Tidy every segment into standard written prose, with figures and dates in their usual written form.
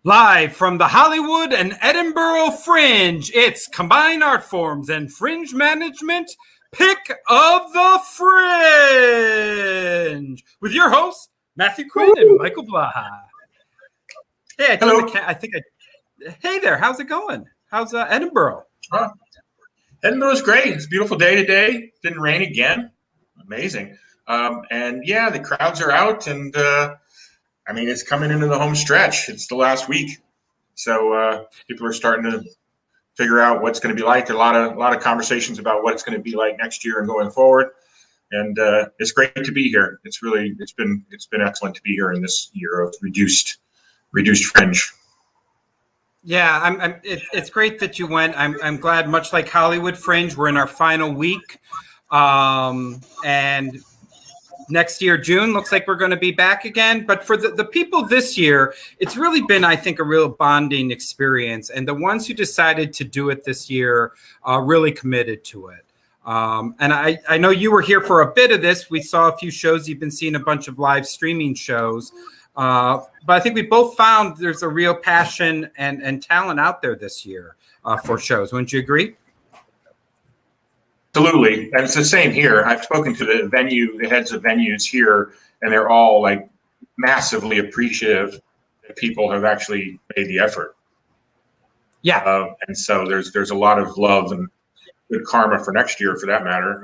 Live from the Hollywood and Edinburgh Fringe, it's Combined Art Forms and Fringe Management Pick of the Fringe with your hosts, Matthew Quinn and Michael Blaha. Hey, hey there, how's it going? How's Edinburgh? Edinburgh's great. It's a beautiful day today. Didn't rain again. Amazing. And yeah, the crowds are out, and it's coming into the home stretch. It's the last week, so people are starting to figure out what's going to be like. A lot of conversations about what it's going to be like next year and going forward. And it's great to be here. It's been excellent to be here in this year of reduced Fringe. Yeah, it's great that you went. I'm glad. Much like Hollywood Fringe, we're in our final week, and next year, June, looks like we're going to be back again. But for the people this year, it's really been, I think, a real bonding experience. And the ones who decided to do it this year really committed to it. And I know you were here for a bit of this. We saw a few shows. You've been seeing a bunch of live streaming shows. But I think we both found there's a real passion and talent out there this year for shows. Wouldn't you agree? Absolutely, and it's the same here. I've spoken to the heads of venues here, and they're all like massively appreciative that people have actually made the effort. Yeah, and so there's a lot of love and good karma for next year, for that matter,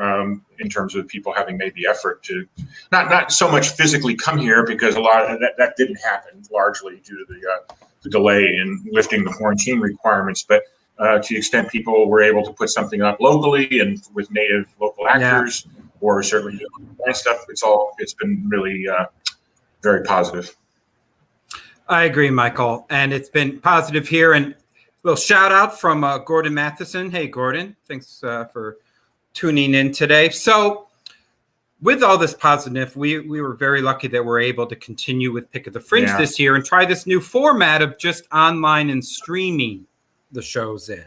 in terms of people having made the effort to not so much physically come here, because a lot of that didn't happen, largely due to the delay in lifting the quarantine requirements, but to the extent people were able to put something up locally and with native local actors, or certainly that stuff, it's been really very positive. I agree, Michael, and it's been positive here. And a little shout out from Gordon Matheson. Hey, Gordon, thanks for tuning in today. So with all this positive, we were very lucky that we're able to continue with Pick of the Fringe this year and try this new format of just online and streaming the shows in.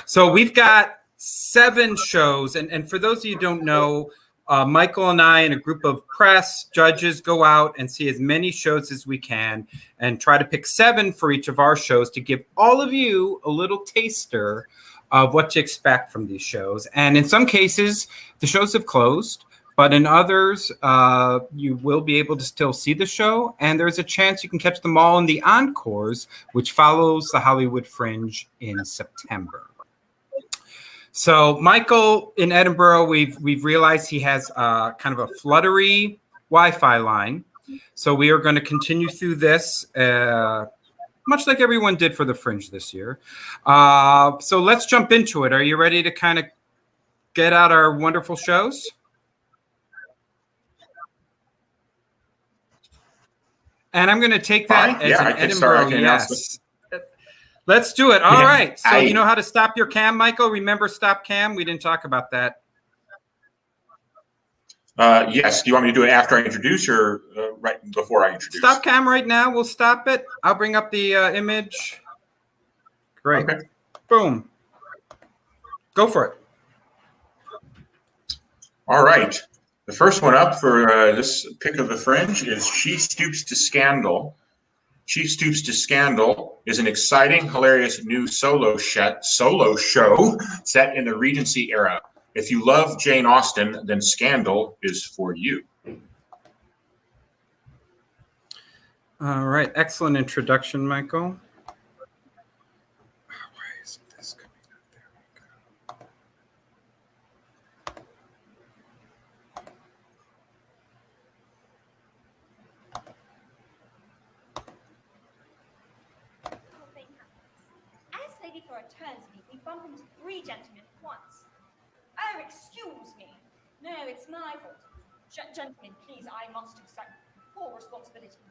So we've got 7 shows. And for those of you who don't know, Michael and I and a group of press judges go out and see as many shows as we can and try to pick 7 for each of our shows to give all of you a little taster of what to expect from these shows. And in some cases, the shows have closed, but in others, you will be able to still see the show, and there's a chance you can catch them all in the encores, which follows the Hollywood Fringe in September. So Michael in Edinburgh, we've realized he has kind of a fluttery Wi-Fi line. So we are going to continue through this, much like everyone did for the Fringe this year. So let's jump into it. Are you ready to kind of get out our wonderful shows? And I'm going to take that as an Edinburgh yes. Let's do it. All right. So you know how to stop your cam, Michael? Remember stop cam? We didn't talk about that. Yes. Do you want me to do it after I introduce, or right before I introduce? Stop cam right now. We'll stop it. I'll bring up the image. Great. Okay. Boom. Go for it. All right. The first one up for this Pick of the Fringe is She Stoops to Scandal. She Stoops to Scandal is an exciting, hilarious new solo show set in the Regency era. If you love Jane Austen, then Scandal is for you. All right. Excellent introduction, Michael. Bump into 3 gentlemen at once. Oh, excuse me. No, it's my fault. Gentlemen, please, I must accept full responsibility.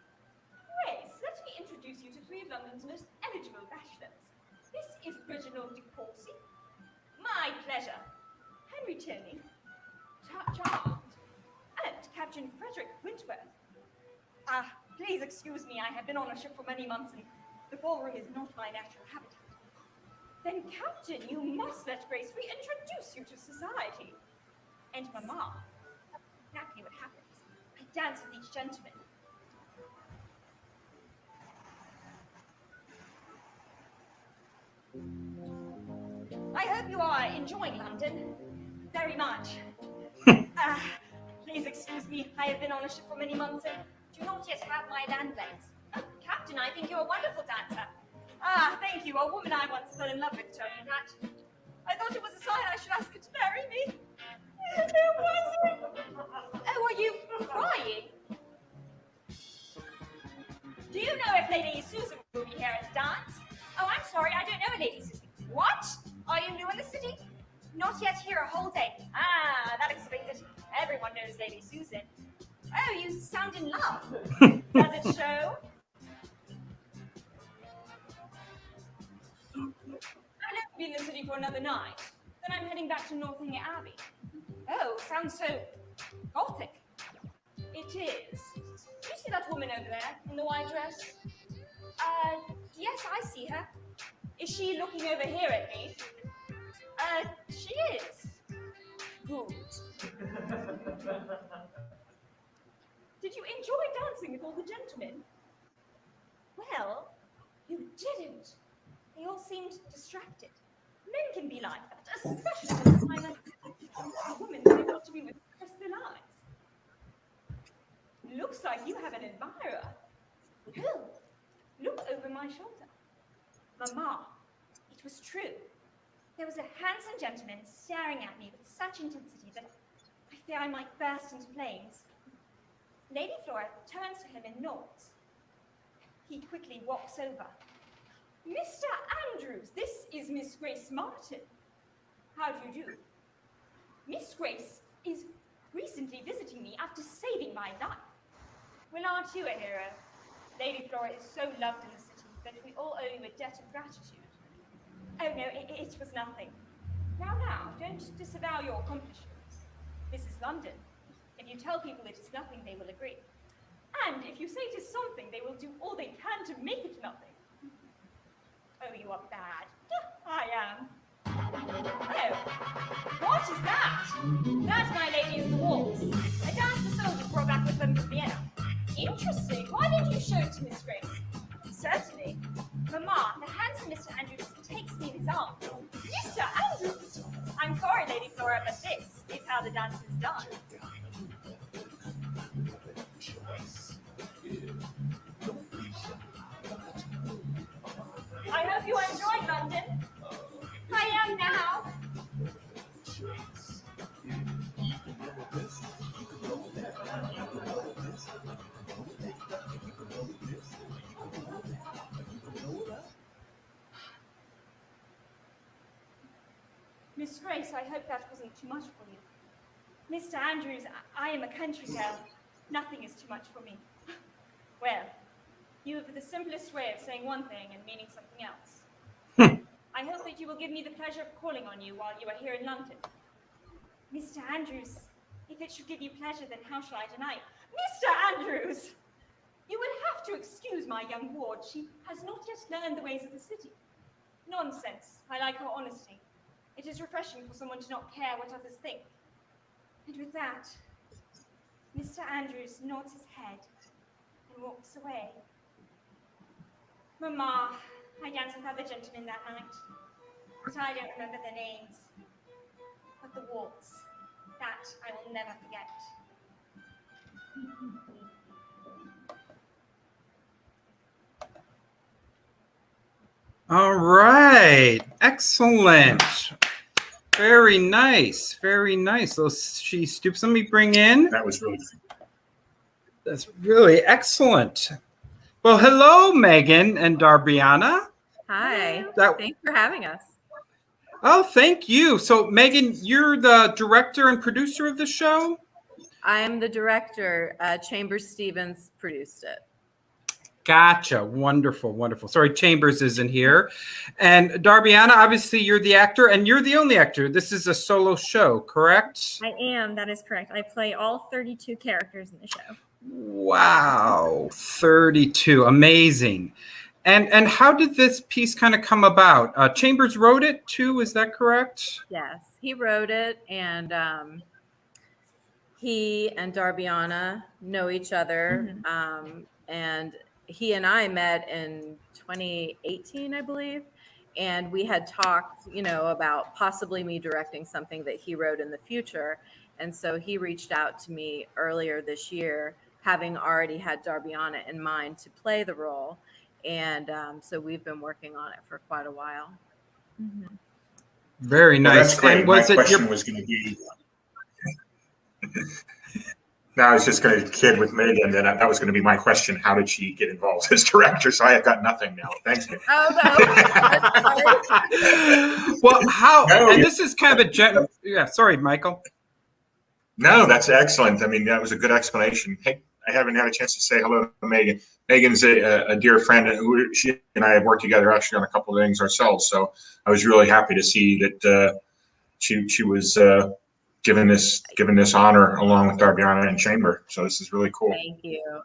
Grace, let me introduce you to 3 of London's most eligible bachelors. This is Reginald de Courcy. My pleasure. Henry Tony. Charmed. And Captain Frederick Wentworth. Please excuse me, I have been on a ship for many months and the ballroom is not my natural habitat. Then, Captain, you must let Grace reintroduce you to society. And Mamma, exactly what happens. I dance with each gentleman. hope you are enjoying London. Very much. Please excuse me. I have been on a ship for many months and do not yet have my land legs. Oh, Captain, I think you're a wonderful dancer. Thank you. A woman I once fell in love with told me that. I thought it was a sign I should ask her to marry me. It wasn't. Oh, are you crying? Do you know if Lady Susan will be here at the dance? Oh, I'm sorry, I don't know a Lady Susan. What? Are you new in the city? Not yet here a whole day. That explains it. Everyone knows Lady Susan. Oh, you sound in love. Does it show? I'll have to be in the city for another night. Then I'm heading back to Northanger Abbey. Oh, sounds so gothic. It is. Do you see that woman over there in the white dress? Yes, I see her. Is she looking over here at me? She is. Good. Did you enjoy dancing with all the gentlemen? Well, you didn't. They all seemed distracted. Men can be like that, especially when they find a woman they want to be with the rest of their lives. Looks like you have an admirer. Oh, look over my shoulder. Mamma, it was true. There was a handsome gentleman staring at me with such intensity that I fear I might burst into flames. Lady Flora turns to him and nods. He quickly walks over. Mr. Andrews, this is Miss Grace Martin. How do you do? Miss Grace is recently visiting me after saving my life. Well, aren't you a hero? Lady Flora is so loved in the city that we all owe you a debt of gratitude. Oh no, it was nothing. Now, don't disavow your accomplishments. This is London. If you tell people it is nothing, they will agree. And if you say it is something, they will do all they can to make it nothing. Oh, you are bad. I am. Oh, what is that? That, my lady, is the waltz. A dance the soldiers brought back with them from Vienna. Interesting. Why didn't you show it to Miss Grace? Certainly. Mamma, the handsome Mr. Andrews takes me in his arms. Mr. Andrews! I'm sorry, Lady Flora, but this is how the dance is done. I hope you are enjoying London. I am now. Miss Grace, I hope that wasn't too much for you. Mr. Andrews, I am a country girl. Nothing is too much for me. Well, you have the simplest way of saying one thing and meaning something else. I hope that you will give me the pleasure of calling on you while you are here in London. Mr. Andrews, if it should give you pleasure, then how shall I deny it? Mr. Andrews! You will have to excuse my young ward. She has not yet learned the ways of the city. Nonsense. I like her honesty. It is refreshing for someone to not care what others think. And with that, Mr. Andrews nods his head and walks away. Mamma, I danced with other gentlemen that night, but I don't remember their names. But the waltz, that I will never forget. All right. Excellent. Very nice. Very nice. So she stoops. Let me bring in. That was really That's really excellent. Well, hello, Megan and Darbiana. Hi. That- Thanks for having us. Oh, thank you. So, Megan, you're the director and producer of the show? I am the director. Chambers Stevens produced it. Gotcha. Wonderful, wonderful. Sorry, Chambers isn't here. And Darbiana, obviously you're the actor, and you're the only actor. This is a solo show, correct? I am. That is correct. I play all 32 characters in the show. Wow, 32. Amazing. And how did this piece kind of come about? Chambers wrote it too, is that correct? Yes, he wrote it, and he and Darbiana know each other, and he and I met in 2018, I believe, And we had talked, about possibly me directing something that he wrote in the future. And so he reached out to me earlier this year, having already had Darbiana in mind to play the role. And so we've been working on it for quite a while. Mhm. Very Well, nice. that's great. And My was it question your was going to be. No, I was just going to kid with Megan that was going to be my question. How did she get involved as director? So I have got nothing now. Thanks, Megan. Oh, no. well? How? No, And this is kind of a general. Yeah, sorry, Michael. No, that's excellent. I mean, that was a good explanation. Hey, I haven't had a chance to say hello to Megan. Megan's a dear friend, and she and I have worked together actually on a couple of things ourselves. So I was really happy to see that she was given this honor along with Darbiana and Chamber. So this is really cool. Thank you.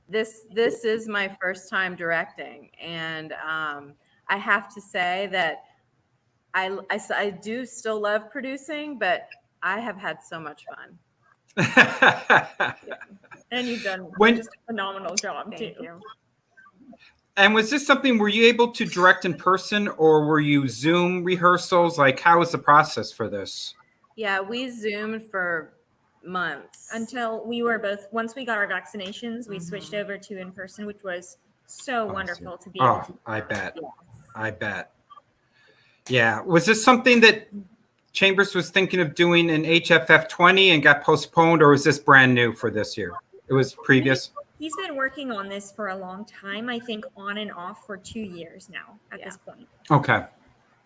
This is my first time directing, and I have to say that I do still love producing, but I have had so much fun. And you've done just a phenomenal job Thank too. you. And was this something, were you able to direct in person or were you Zoom rehearsals? Like, how was the process for this? Yeah, we Zoomed for months. Until we were both, once we got our vaccinations, we switched Mhm. over to in person, which was so wonderful to be Oh, able to. I bet. Yes. I bet. Yeah. Was this something that Chambers was thinking of doing in HFF 20 and got postponed, or was this brand new for this year? It was previous. He's been working on this for a long time, I think on and off for 2 years now at this point. Okay.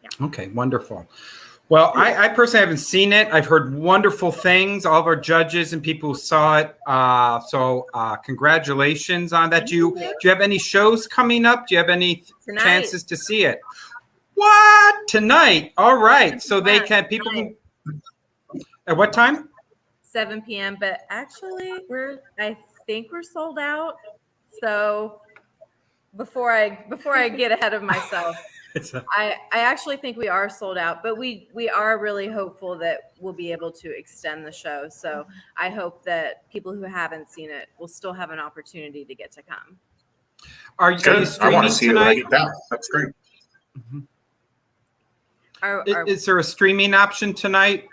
Yeah. Okay. Wonderful. Well, I personally haven't seen it. I've heard wonderful things. All of our judges and people who saw it. So congratulations on that. Do you have any shows coming up? Do you have any chances to see it? What? Tonight? All right. So they can, people can, at what time? 7 p.m. But actually, I think we're sold out. So before I get ahead of myself, I actually think we are sold out, but we are really hopeful that we'll be able to extend the show. So I hope that people who haven't seen it will still have an opportunity to get to come. Are you Good. I streaming want to see it when I tonight? get back. That's great. Is there a streaming option tonight?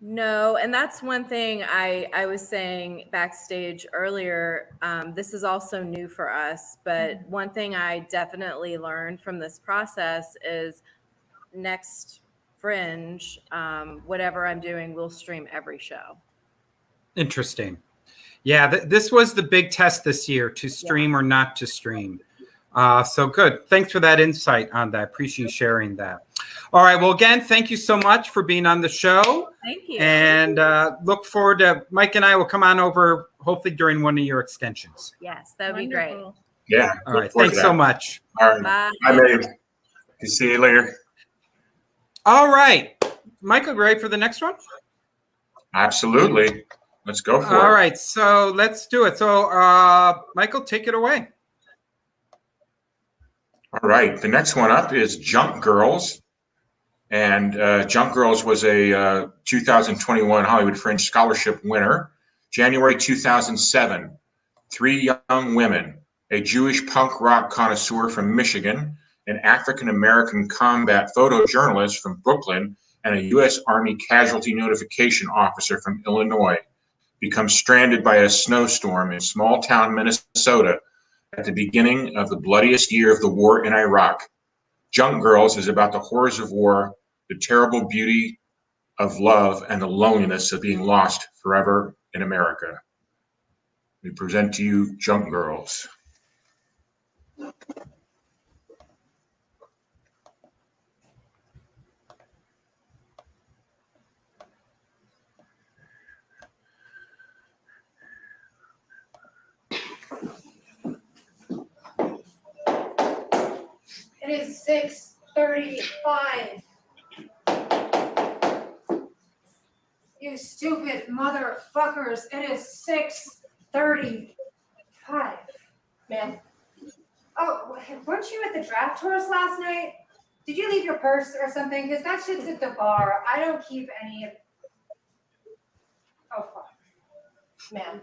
No, and that's one thing I was saying backstage earlier. This is also new for us, but one thing I definitely learned from this process is next Fringe, whatever I'm doing, we'll stream every show. Interesting. Yeah, this was the big test this year, to stream or not to stream. So good. Thanks for that insight on that. Appreciate you sharing that. All right. Well, again, thank you so much for being on the show. Thank you. And look forward to, Mike and I will come on over hopefully during one of your extensions. Yes, that would be great. Wonderful. Yeah. All right. Thanks so much. All right. Bye. Bye, Megan. See you later. All right. Michael, ready for the next one? Absolutely. Let's go for it. All right. So let's do it. So, Michael, take it away. All right. The next one up is Junk Girls. And Junk Girls was a 2021 Hollywood Fringe Scholarship winner. January 2007, 3 young women, a Jewish punk rock connoisseur from Michigan, an African-American combat photojournalist from Brooklyn, and a U.S. Army casualty notification officer from Illinois, become stranded by a snowstorm in small-town Minnesota at the beginning of the bloodiest year of the war in Iraq. Junk Girls is about the horrors of war, the terrible beauty of love, and the loneliness of being lost forever in America. We present to you Junk Girls. It is 6:35. You stupid motherfuckers. It is 6:35. Ma'am, Oh, weren't you at the draft tours last night? Did you leave your purse or something? Because that shit's at the bar. I don't keep any of. Oh, fuck. ma'am.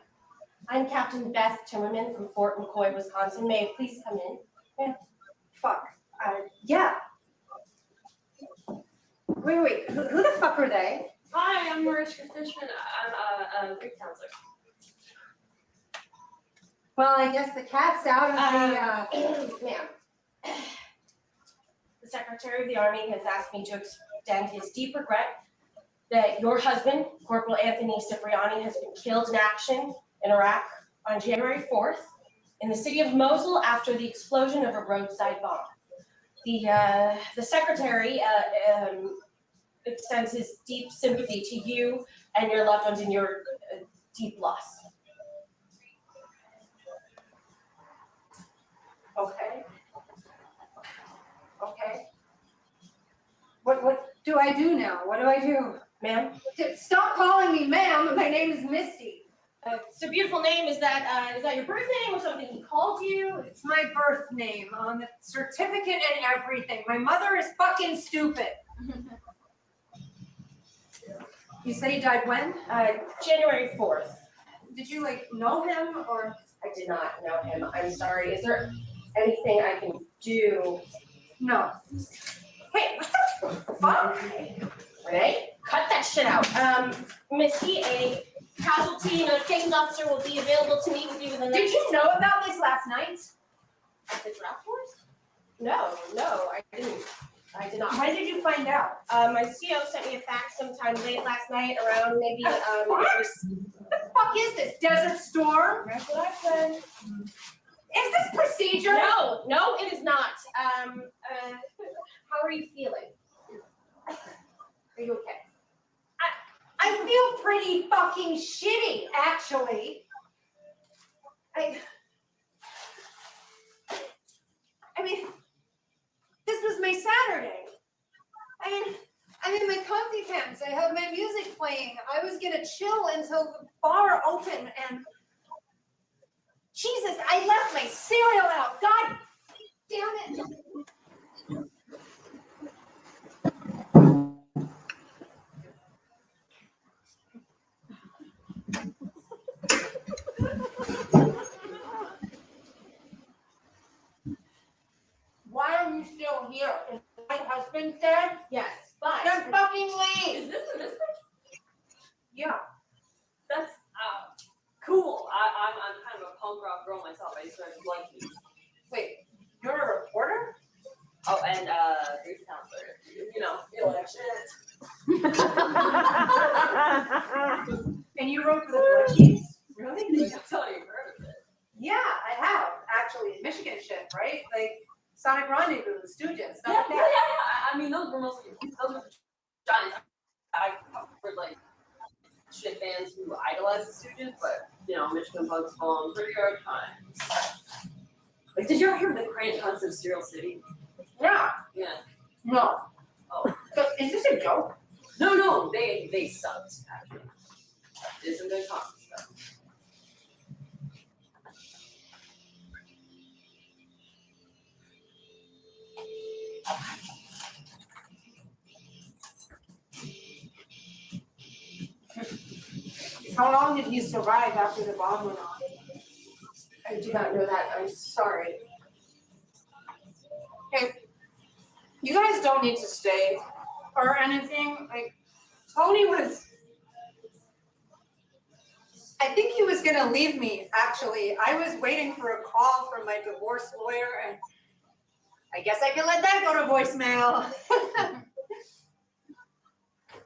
I'm Captain Beth Timmerman from Fort McCoy, Wisconsin. May I please come in? Fuck. Yeah. Wait. Who the fuck are they? Hi, I'm Mariska Fishman. I'm a Greek counselor. Well, I guess the cat's out of the. Ma'am, the Secretary of the Army has asked me to extend his deep regret that your husband, Corporal Anthony Cipriani, has been killed in action in Iraq on January 4th in the city of Mosul after the explosion of a roadside bomb. The Secretary extends his deep sympathy to you and your loved ones in your deep loss. Okay. What do I do now? What do I do? Ma'am? Stop calling me ma'am. My name is Misty. It's a beautiful name. Is that your birth name or something he called you? It's my birth name on the certificate and everything. My mother is fucking stupid. You said he died when? January 4th. Did you know him or? I did not know him. I'm sorry. Is there anything I can do? No. Hey, what the fuck? Renee, cut that shit out. Misty, a casualty notifications officer will be available to meet with you within the Did you know about this last night? At the draft force? No, I didn't. I did not. When did you find out? My CO sent me a fax sometime late last night, around maybe What the fuck is this? Desert Storm? recollection. Is this procedure? No, it is not. How are you feeling? Are you okay? I feel pretty fucking shitty, actually. I mean, this was my Saturday. I'm in my comfy pants. I have my music playing. I was gonna chill until the bar opened, and Jesus, I left my cereal out. God damn it. Why are you still here? Is my husband dead? Yes, but Then fucking leave. Is this the mystery? Yeah. That's cool. I'm kind of a punk rock girl myself. I used to like you. Wait, you're a reporter? Oh, and Greek counselor. Feel like shit. And you wrote for the Blood Keys? Really? That's how you heard of it. Yeah, I have actually. Michigan shit, right? Sonic Rendezvous, the Stooges, stuff like Yeah. that. I mean, those were the giants. I covered shit bands who idolize the Stooges, but Michigan punks fall on pretty hard times. Did you ever hear of the Crane Hunts of Serial City? Yeah. Yeah. No. Oh. So, is this a joke? No, they sucked, actually. Did some good concert stuff. How long did he survive after the bomb went off? I do not know that. I'm sorry. Hey, you guys don't need to stay or anything. Tony was. I think he was gonna leave me, actually. I was waiting for a call from my divorce lawyer, and I guess I can let that go to voicemail.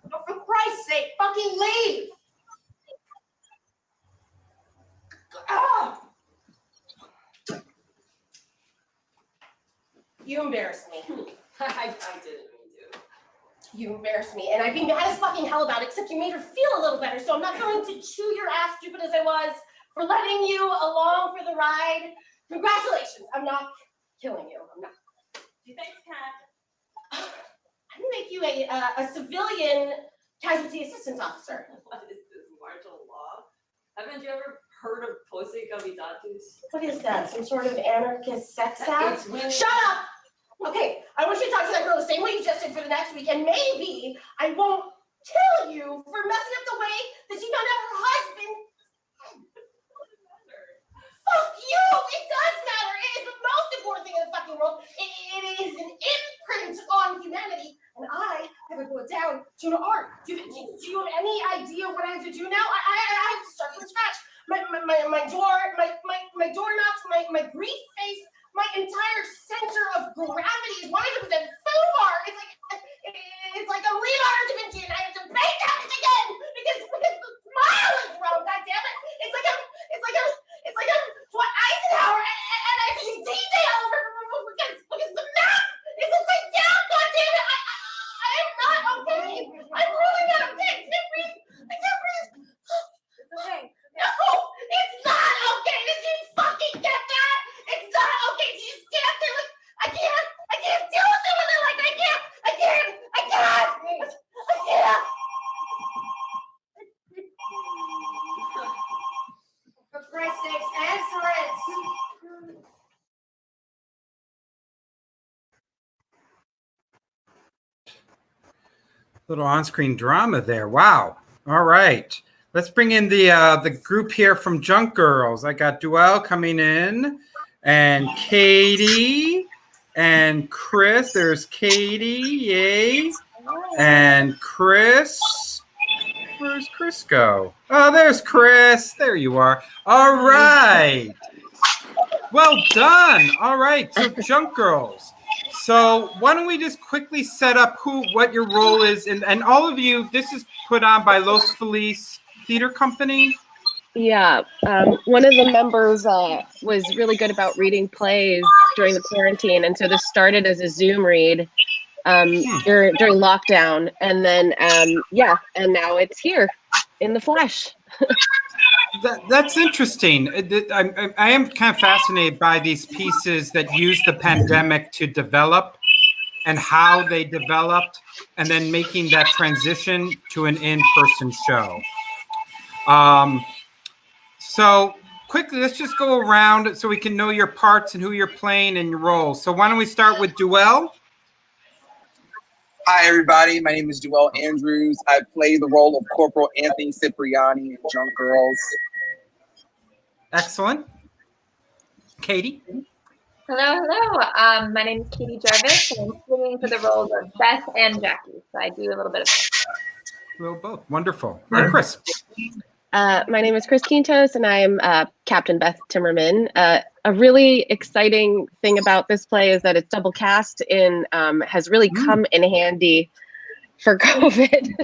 But for Christ's sake, fucking leave! Oh! You embarrass me. I didn't mean to. You embarrass me, and I'd be mad as fucking hell about it, except you made her feel a little better, so I'm not going to chew your ass, stupid as I was, for letting you along for the ride. Congratulations. I'm not killing you. I'm not. Thanks, Kat. I'm gonna make you a civilian casualty assistance officer. What is this, martial law? Haven't you ever heard of Pose Comitatus? What is that? Some sort of anarchist sex act? It's when Shut up! Okay, I want you to talk to that girl the same way you just did for the next week, and maybe I won't kill you for messing up the way that she found out her husband. Fuck you! It does matter! It is the most important thing in the fucking world. It is an Do you know art? Do you have any idea what I have to do now? I have to start from scratch. My doorknobs, my brief face, my entire center of gravity is one of them with a foobar. It's like a Leonardo da Vinci, and I have to paint that again because the smile is wrong. God damn it! It's like a Eisenhower, and I have to do detail because the map is upside down. God damn it! I am not okay. I'm really not okay. I can't breathe. It's okay. No, it's not okay. Did you fucking get that? It's not okay. Did you stand there like I can't deal with it with it. Like I can't. For Christ's sakes, answer it. Little on-screen drama there. Wow. All right. Let's bring in the group here from Junk Girls. I got Duell coming in, and Katie, and Chris. There's Katie, yay, and Chris. Where's Chris go? Oh, there's Chris. There you are. All right. Well done. All right. So Junk Girls. So why don't we just quickly set up what your role is, and all of you. This is put on by Los Feliz Theater Company. Yeah, one of the members was really good about reading plays during the quarantine, and so this started as a Zoom read during lockdown, and then and now it's here in the flesh. That's interesting. I am kind of fascinated by these pieces that use the pandemic to develop and how they developed, and then making that transition to an in-person show. So quickly, let's just go around so we can know your parts and who you're playing and your roles. So why don't we start with Duell? Hi, everybody. My name is Duell Andrews. I play the role of Corporal Anthony Cipriani in Junk Girls. Excellent. Katie? Hello. My name is Katie Jarvis, and I'm singing for the roles of Beth and Jackie. So I do a little bit of Both. Wonderful. And Chris? My name is Chris Quintos, and I'm Captain Beth Timmerman. A really exciting thing about this play is that it's double cast and has really come in handy for COVID.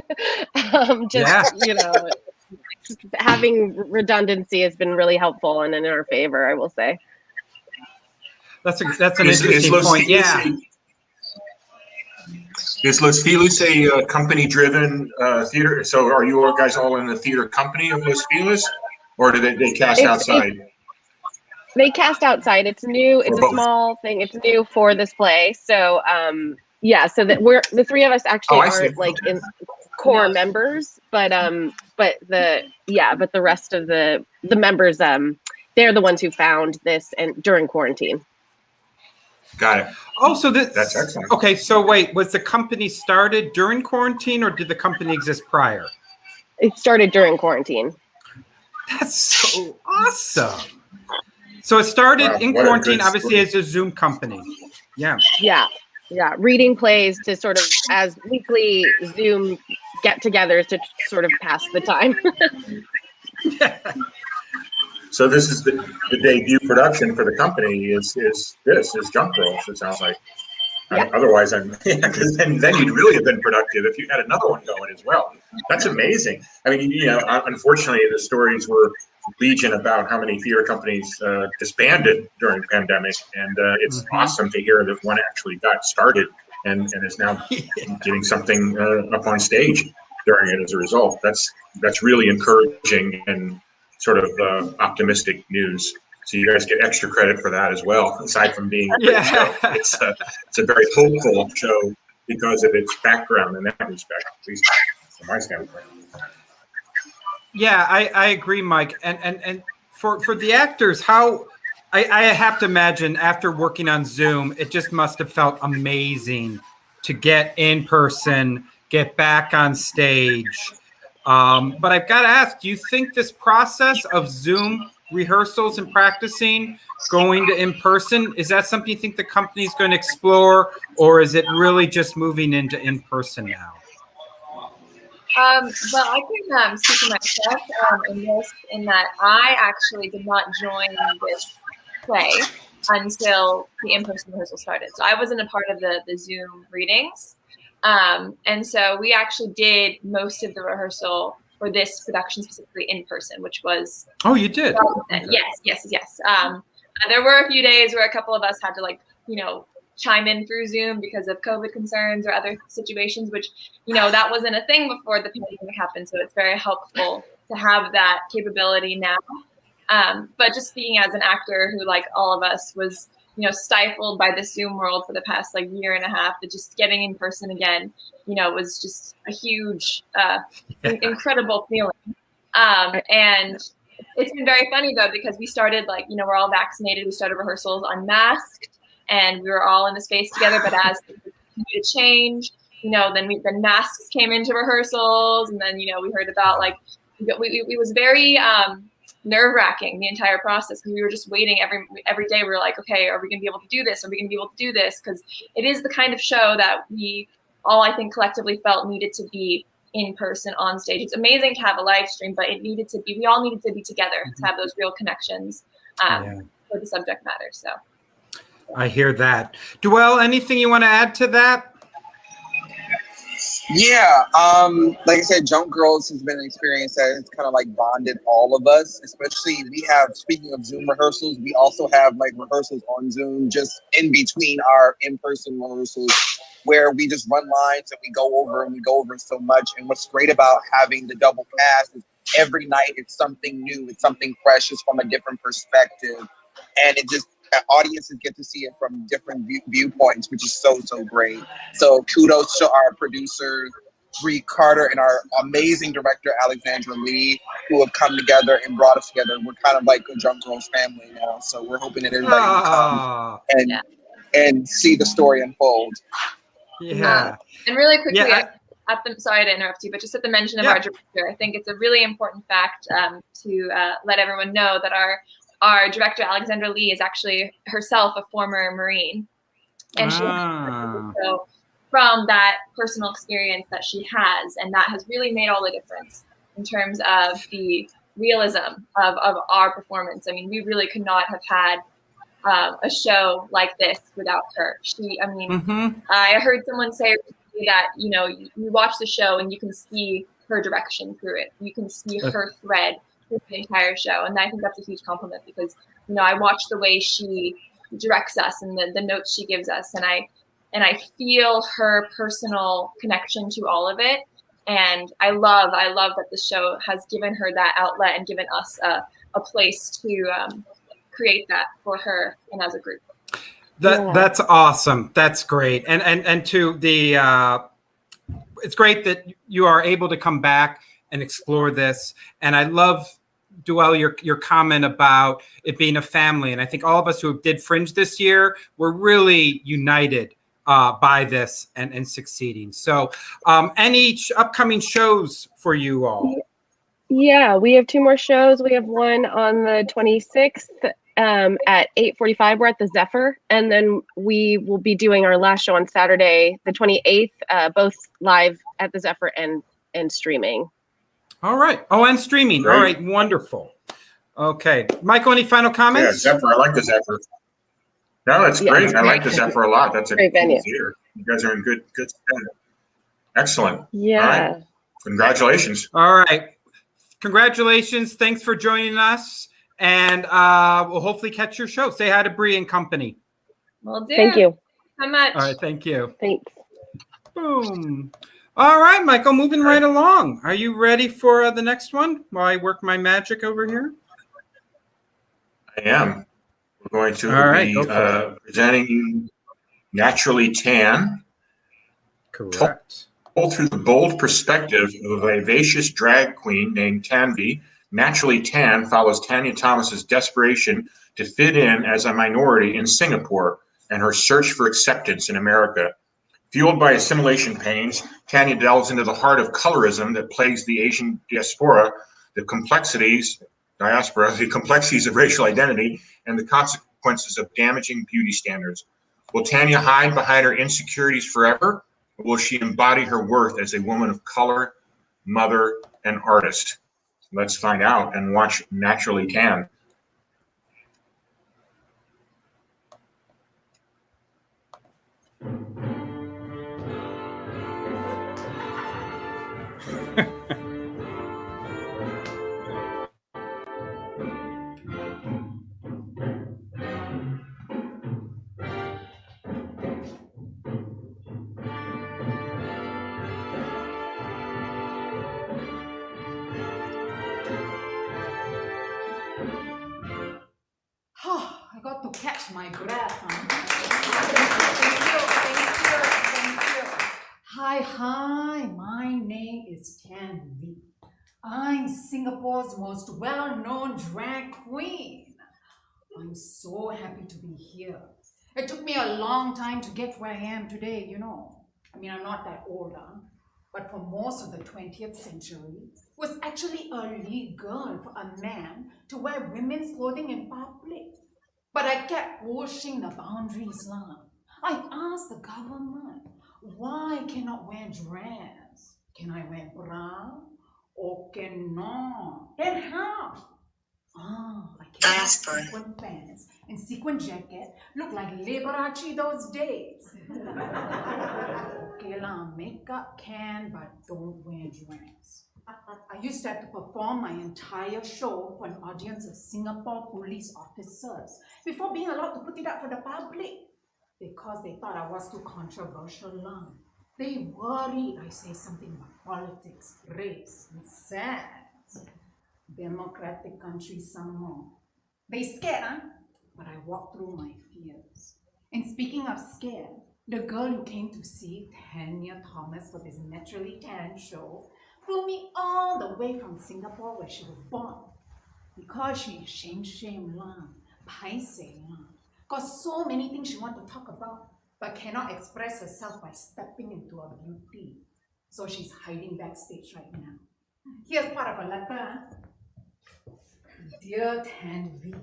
Having redundancy has been really helpful and in our favor, I will say. That's an interesting point. Yeah. Is Los Feliz a company-driven theater? So are you guys all in the theater company of Los Feliz, or do they cast outside? They cast outside. It's new. It's a small thing. It's new for this play. So so that we're the three of us actually aren't like in core members, but the rest of the members they're the ones who found this and during quarantine. Got it. Oh, so that's excellent. Okay, so wait, was the company started during quarantine, or did the company exist prior? It started during quarantine. That's so awesome. So it started in quarantine, obviously, as a Zoom company. Yeah. Reading plays to sort of as weekly Zoom get-togethers to sort of pass the time. So this is the debut production for the company is Junk Girls, it sounds like. Yeah. Otherwise, because then you'd really have been productive if you had another one going as well. That's amazing. I mean, unfortunately, the stories were legion about how many theater companies disbanded during the pandemic, and it's awesome to hear that one actually got started and is now getting something up on stage during it as a result. That's really encouraging and sort of optimistic news. So you guys get extra credit for that as well, aside from being a great show. It's a very hopeful show because of its background in that respect, at least from my standpoint. Yeah, I agree, Mike. And for the actors, how I have to imagine after working on Zoom, it just must have felt amazing to get in person, get back on stage. But I've got to ask, do you think this process of Zoom rehearsals and practicing going to in person, is that something you think the company's going to explore, or is it really just moving into in person now? Well, I can speak for myself in this, in that I actually did not join this play until the in-person rehearsal started. So I wasn't a part of the Zoom readings. And so we actually did most of the rehearsal for this production specifically in person, which was. Oh, you did? Okay. Yes. There were a few days where a couple of us had to chime in through Zoom because of COVID concerns or other situations, which, that wasn't a thing before the pandemic happened. So it's very helpful to have that capability now. But just speaking as an actor who, like all of us, was, stifled by the Zoom world for the past year and a half, that just getting in person again, was just a huge, incredible feeling. And it's been very funny though, because we started we're all vaccinated. We started rehearsals unmasked and we were all in the space together. But as things continued to change, then masks came into rehearsals, and then, we heard about it was very, nerve-wracking, the entire process, because we were just waiting every day. We were like, okay, are we going to be able to do this? Are we going to be able to do this? Because it is the kind of show that we all, I think, collectively felt needed to be in person on stage. It's amazing to have a live stream, but we all needed to be together to have those real connections for the subject matter. So I hear that. Duell, anything you want to add to that? Yeah, like I said, Junk Girls has been an experience that has kind of bonded all of us. Especially, speaking of Zoom rehearsals, we also have rehearsals on Zoom just in between our in-person rehearsals, where we just run lines and we go over so much. And what's great about having the double cast is every night it's something new, it's something fresh, it's from a different perspective, and audiences get to see it from different viewpoints, which is so great. So kudos to our producers, Bree Carter, and our amazing director, Alexandra Lee, who have come together and brought us together. We're kind of like a Junk Girls family now, so we're hoping that everybody will come and see the story unfold. Yeah. And really quickly, sorry to interrupt you, but just at the mention of our director, I think it's a really important fact to let everyone know that our director, Alexandra Lee, is actually herself a former Marine. And so from that personal experience that she has, and that has really made all the difference in terms of the realism of our performance. I mean, we really could not have had a show like this without her. I heard someone say that, you watch the show and you can see her direction through it. You can see her thread through the entire show. And I think that's a huge compliment, because, I watch the way she directs us and the notes she gives us. And I feel her personal connection to all of it. And I love that the show has given her that outlet and given us a place to create that for her and as a group. That's awesome. That's great. And to the it's great that you are able to come back and explore this. And I love, Duell, your comment about it being a family. And I think all of us who did Fringe this year were really united by this and succeeding. So any upcoming shows for you all? Yeah, we have 2 more shows. We have one on the 26th at 8:45. We're at the Zephyr. And then we will be doing our last show on Saturday, the 28th, both live at the Zephyr and streaming. All right. Oh, and streaming. Great. All right. Wonderful. Okay. Michael, any final comments? Yeah, Zephyr. I like the Zephyr. No, that's great. I like the Zephyr a lot. That's a great venue. Theater. You guys are in good stead. Excellent. Yeah. All right. Congratulations. All right. Congratulations. Thanks for joining us. And we'll hopefully catch your show. Say hi to Bree and company. Will do. Thank you so much. All right. Thank you. Thanks. Boom. All right, Michael, moving right along. Are you ready for the next one while I work my magic over here? I am. We're going to be presenting you Naturally Tan. Correct. Told through the bold perspective of a vivacious drag queen named Tanvi, Naturally Tan follows Tanya Thomas's desperation to fit in as a minority in Singapore and her search for acceptance in America. Fueled by assimilation pains, Tanya delves into the heart of colorism that plagues the Asian diaspora, the complexities of racial identity, and the consequences of damaging beauty standards. Will Tanya hide behind her insecurities forever, or will she embody her worth as a woman of color, mother, and artist? Let's find out and watch Naturally Tan. I got to catch my breath. Thank you. Hi, my name is Tan Lee. I'm Singapore's most well-known drag queen. I'm so happy to be here. It took me a long time to get where I am today, you know. I mean, I'm not that old, but for most of the 20th century, it was actually illegal for a man to wear women's clothing in public. But I kept pushing the boundaries, lah. I asked the government, why cannot wear dress? Can I wear bra? Or cannot? Then how? I can wear sequin pants and sequin jacket. Look like Liberace those days. Okay lah, makeup can, but don't wear dress. I used to have to perform my entire show for an audience of Singapore police officers before being allowed to put it up for the public because they thought I was too controversial lah. They worried I say something about politics, race, and sex. Democratic country some more. They scared, but I walked through my fears. And speaking of scared, the girl who came to see Tanya Thomas for this Naturally Tan show flew me all the way from Singapore where she was born. Because she is shame lah, paiseh lah. Got so many things she wants to talk about, but cannot express herself by stepping into her beauty. So she's hiding backstage right now. Here's part of her letter. Dear Tan V,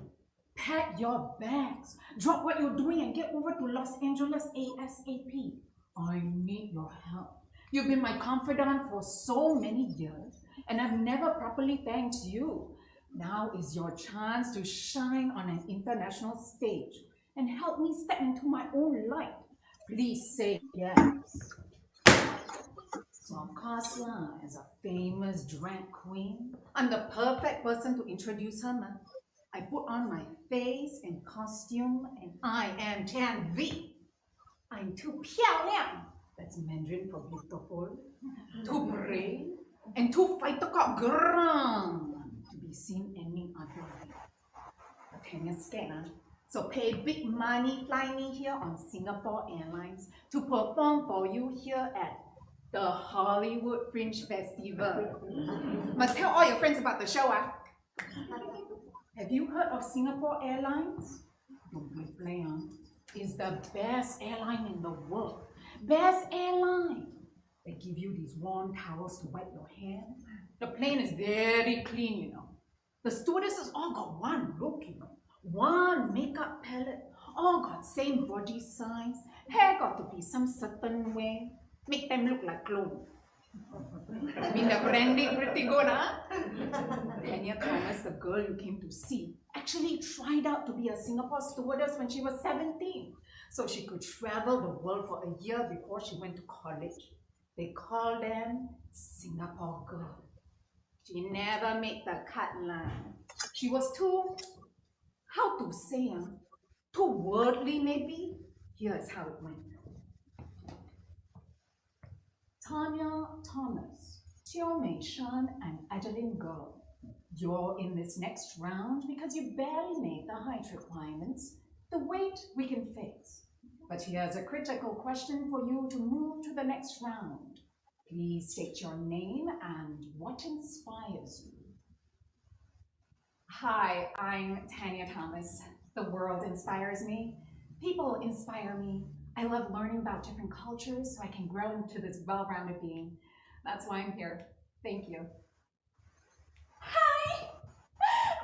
pack your bags, drop what you're doing and get over to Los Angeles ASAP. I need your help. You've been my confidant for so many years, and I've never properly thanked you. Now is your chance to shine on an international stage and help me step into my own light. Please say yes. So of course, as a famous drag queen, I'm the perfect person to introduce her, man. I put on my face and costume, and I am Tan V. I'm too 漂亮. That's Mandarin for beautiful, too brave, and too fight to got grung to be seen any other way. But Tanya's scared, so pay big money, fly me here on Singapore Airlines to perform for you here at the Hollywood Fringe Festival. Must tell all your friends about the show, Have you heard of Singapore Airlines? Don't be playing, It's the best airline in the world. Best airline. They give you these warm towels to wipe your hands. The plane is very clean, you know. The stewardesses all got one look, you know. One makeup palette. All got same body size. Hair got to be some certain way. Make them look like clones. I mean, the branding pretty good, Tanya Thomas, the girl you came to see, actually tried out to be a Singapore stewardess when she was 17. So she could travel the world for a year before she went to college. They call them Singapore girl. She never made the cut line. She was too, how to say, too worldly maybe? Here's how it went. Tanya Thomas, Teo Mei Shan, and Adeline Girl. You're in this next round because you barely made the height requirements. The weight we can fix. But here's a critical question for you to move to the next round. Please state your name and what inspires you. Hi, I'm Tanya Thomas. The world inspires me. People inspire me. I love learning about different cultures so I can grow into this well-rounded being. That's why I'm here. Thank you. Hi,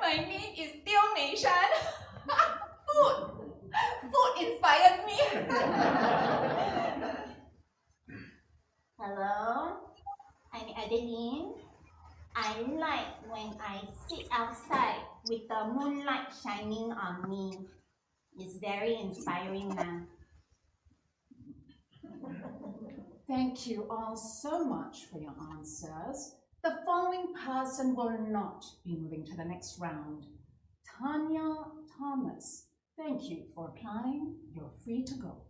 my name is Teo Mei Shan. Food inspires me. Hello, I'm Adeline. I sit outside with the moonlight shining on me. It's very inspiring now. Thank you all so much for your answers. The following person will not be moving to the next round. Tanya Thomas, thank you for applying. You're free to go.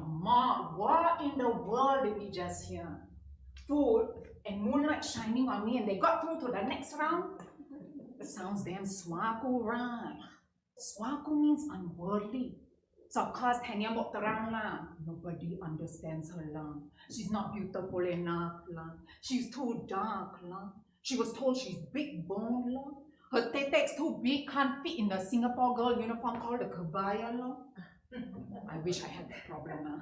Mom, what in the world did we just hear? Food and moonlight shining on me and they got through to the next round? It sounds damn swaku, right? Swaku means unworldly. So of course Tanya walked around lah. Nobody understands her lah. She's not beautiful enough lah. She's too dark lah. She was told she's big bone lah. Her tete's too big, can't fit in the Singapore girl uniform called the kebaya lah. I wish I had that problem lah.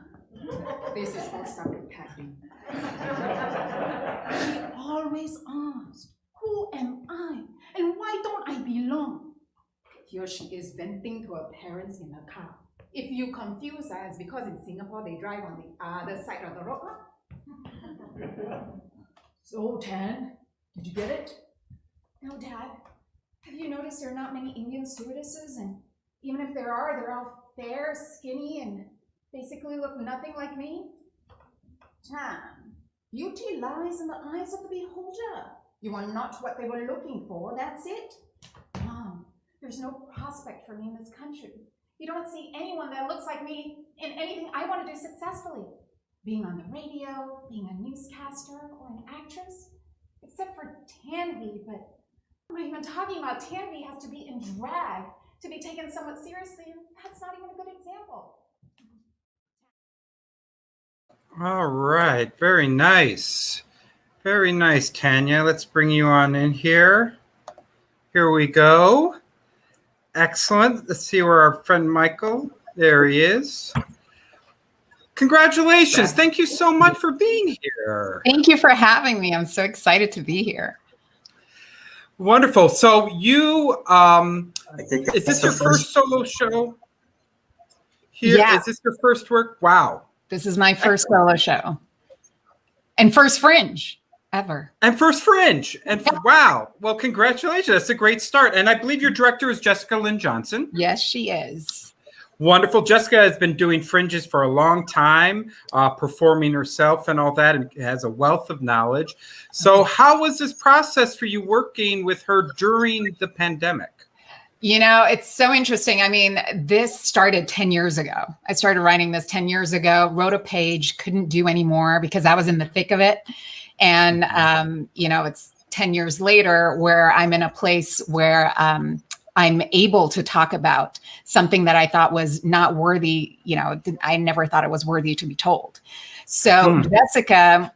This is all started happening. She always asked, who am I? And why don't I belong? Here she is venting to her parents in her car. If you confuse her, it's because in Singapore they drive on the other side of the road. So, Tan, did you get it? No, Dad. Have you noticed there are not many Indian stewardesses? And even if there are, they're all fair, skinny, and basically look nothing like me? Tan, beauty lies in the eyes of the beholder. You are not what they were looking for, that's it. Mom, there's no prospect for me in this country. You don't see anyone that looks like me in anything I want to do successfully. Being on the radio, being a newscaster, or an actress. Except for Tanvi, but I'm not even talking about Tanvi has to be in drag to be taken somewhat seriously, and that's not even a good example. All right, very nice. Very nice, Tanya. Let's bring you on in here. Here we go. Excellent. Let's see where our friend Michael, there he is. Congratulations. Thank you so much for being here. Thank you for having me. I'm so excited to be here. Wonderful. So you, is this your first solo show here? Yeah. Is this your first work? Wow. This is my first solo show. And first Fringe ever. And first Fringe. And wow. Well, congratulations. That's a great start. And I believe your director is Jessica Lynn Johnson. Yes, she is. Wonderful. Jessica has been doing Fringes for a long time, performing herself and all that, and has a wealth of knowledge. So how was this process for you working with her during the pandemic? You know, it's so interesting. I mean, this started 10 years ago. I started writing this 10 years ago, wrote a page, couldn't do anymore because I was in the thick of it. And, you know, it's 10 years later where I'm in a place where I'm able to talk about something that I thought was not worthy. You know, I never thought it was worthy to be told. So Jessica,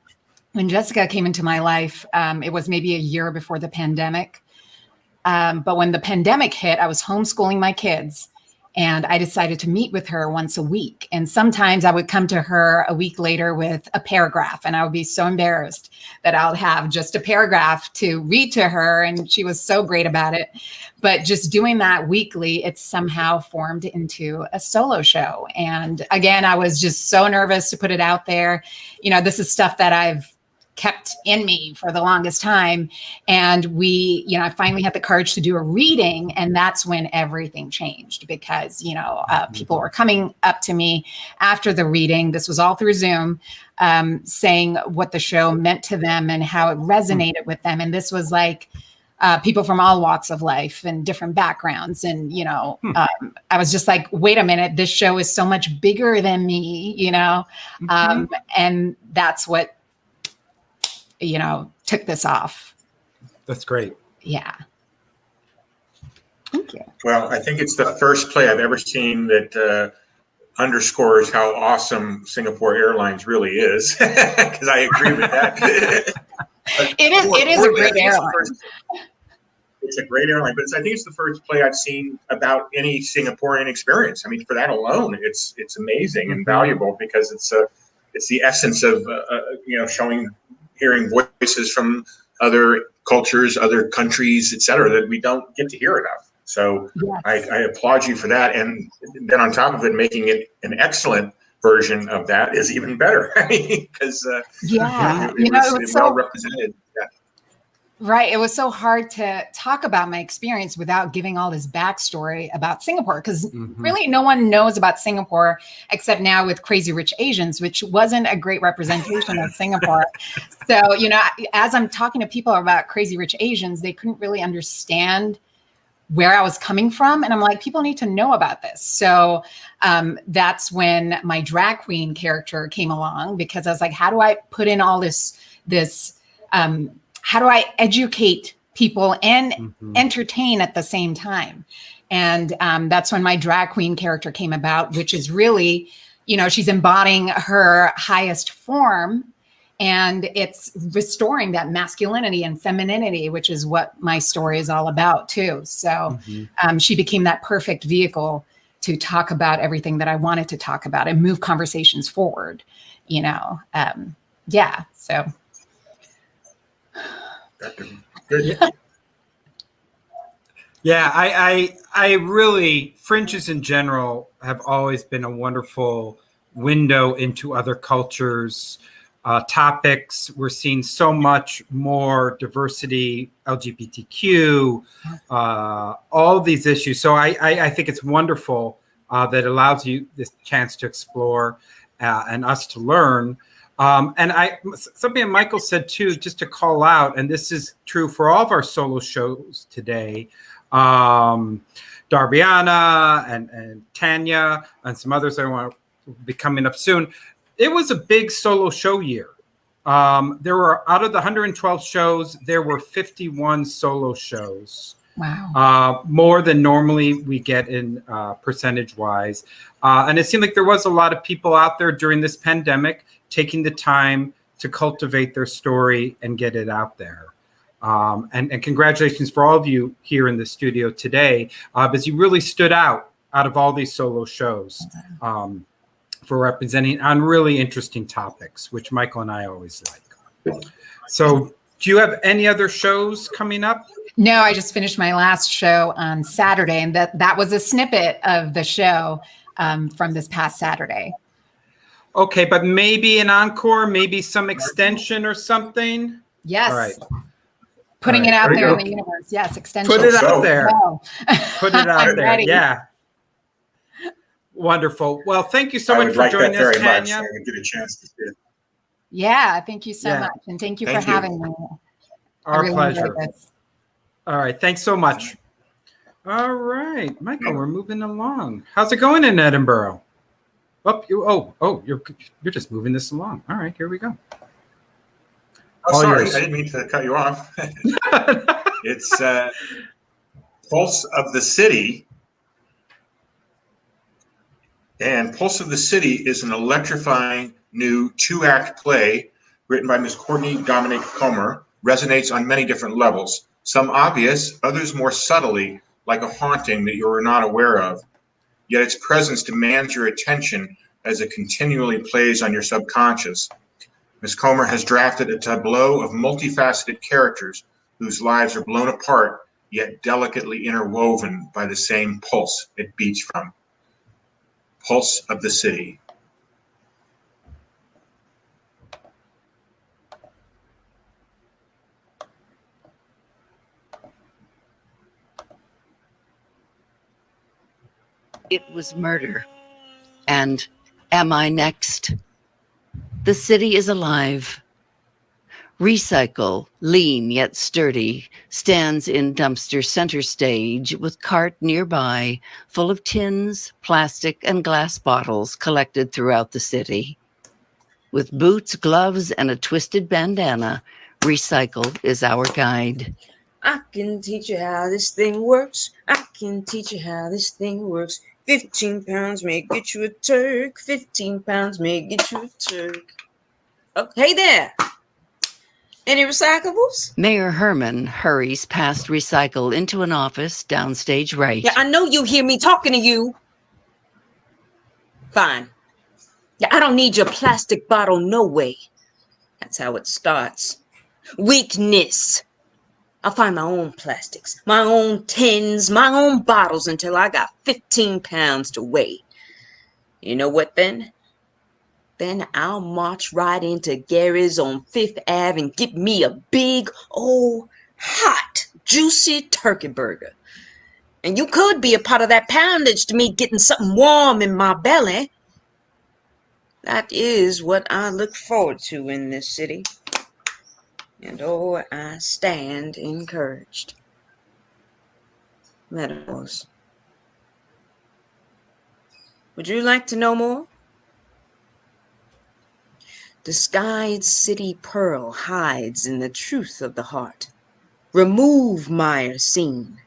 when Jessica came into my life, it was maybe a year before the pandemic. But when the pandemic hit, I was homeschooling my kids and I decided to meet with her once a week. And sometimes I would come to her a week later with a paragraph and I would be so embarrassed that I'll have just a paragraph to read to her. And she was so great about it. But just doing that weekly, it somehow formed into a solo show. And again, I was just so nervous to put it out there. You know, this is stuff that I've kept in me for the longest time. And we, you know, I finally had the courage to do a reading, and that's when everything changed because, you know, people were coming up to me after the reading. This was all through Zoom, saying what the show meant to them and how it resonated with them. And this was like people from all walks of life and different backgrounds. And, you know, I was just like, wait a minute, this show is so much bigger than me, you know, and that's what, you know, took this off. That's great. Yeah. Thank you. Well, I think it's the first play I've ever seen that underscores how awesome Singapore Airlines really is, because I agree with that. It is a great airline. It's a great airline, but I think it's the first play I've seen about any Singaporean experience. I mean, for that alone, it's amazing and valuable because it's the essence of you know, hearing voices from other cultures, other countries, et cetera, that we don't get to hear enough. So yes. I applaud you for that. And then on top of it, making it an excellent version of that is even better. Because yeah, it was so well represented. Yeah. Right. It was so hard to talk about my experience without giving all this backstory about Singapore, because really no one knows about Singapore except now with Crazy Rich Asians, which wasn't a great representation of Singapore. So, you know, as I'm talking to people about Crazy Rich Asians, they couldn't really understand where I was coming from. And I'm like, people need to know about this. So that's when my drag queen character came along, because I was like, how do I put in all this, how do I educate people and entertain at the same time? And that's when my drag queen character came about, which is really, you know, she's embodying her highest form, and it's restoring that masculinity and femininity, which is what my story is all about too. So she became that perfect vehicle to talk about everything that I wanted to talk about and move conversations forward, you know? Yeah, so. Yeah, I really, fringes in general have always been a wonderful window into other cultures, topics. We're seeing so much more diversity, LGBTQ, all these issues. So I think it's wonderful that it allows you this chance to explore and us to learn. And something that Michael said too, just to call out, and this is true for all of our solo shows today, Darbiana and Tanya and some others that want to be coming up soon. It was a big solo show year. There were, out of the 112 shows, there were 51 solo shows. Wow. More than normally we get in percentage wise. And it seemed like there was a lot of people out there during this pandemic taking the time to cultivate their story and get it out there. And congratulations for all of you here in the studio today, because you really stood out of all these solo shows for representing on really interesting topics, which Michael and I always like. So do you have any other shows coming up? No, I just finished my last show on Saturday, and that was a snippet of the show from this past Saturday. Okay, but maybe an encore, maybe some extension or something? Yes. All right. Putting it out there in the universe. Yes, extension. Put it out there. No. Put it out there. Ready. Yeah. Wonderful. Well, thank you so much for joining us, Tanya. I would get a chance to see it. Yeah, thank you so much. And thank you for having me. Our really pleasure. All right. Thanks so much. All right, Michael, we're moving along. How's it going in Edinburgh? You're just moving this along. All right, here we go. Oh, sorry, I didn't mean to cut you off. It's Pulse of the City. And Pulse of the City is an electrifying new 2-act play written by Ms. Courtney Dominic Comer. Resonates on many different levels. Some obvious, others more subtly, like a haunting that you are not aware of. Yet its presence demands your attention as it continually plays on your subconscious. Ms. Comer has drafted a tableau of multifaceted characters whose lives are blown apart, yet delicately interwoven by the same pulse it beats from. Pulse of the City. It was murder. And am I next? The city is alive. Recycle, lean yet sturdy, stands in dumpster center stage with cart nearby full of tins, plastic, and glass bottles collected throughout the city. With boots, gloves, and a twisted bandana, Recycle is our guide. I can teach you how this thing works. I can teach you how this thing works. 15 pounds may get you a Turk. 15 pounds may get you a Turk. Oh, hey there. Any recyclables? Mayor Herman hurries past Recycle into an office downstage right. Yeah, I know you hear me talking to you. Fine. Yeah, I don't need your plastic bottle, no way. That's how it starts. Weakness. I'll find my own plastics, my own tins, my own bottles until I got 15 pounds to weigh. You know what then? Then I'll march right into Gary's on 5th Ave and get me a big old hot, juicy turkey burger. And you could be a part of that poundage to me getting something warm in my belly. That is what I look forward to in this city. And oh, I stand encouraged. Meadows, would you like to know more? Disguised city pearl hides in the truth of the heart. Remove mire scene.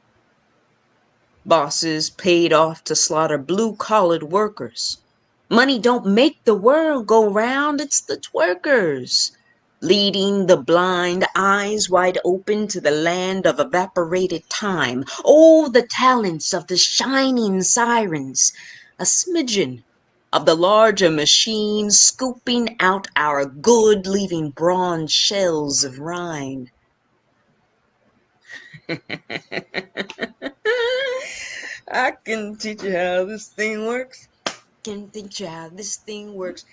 Bosses paid off to slaughter blue-collared workers. Money don't make the world go round, it's the twerkers. Leading the blind, eyes wide open to the land of evaporated time. Oh, the talents of the shining sirens. A smidgen of the larger machines scooping out our good, leaving bronze shells of rhyme. I can teach you how this thing works. Can teach you how this thing works.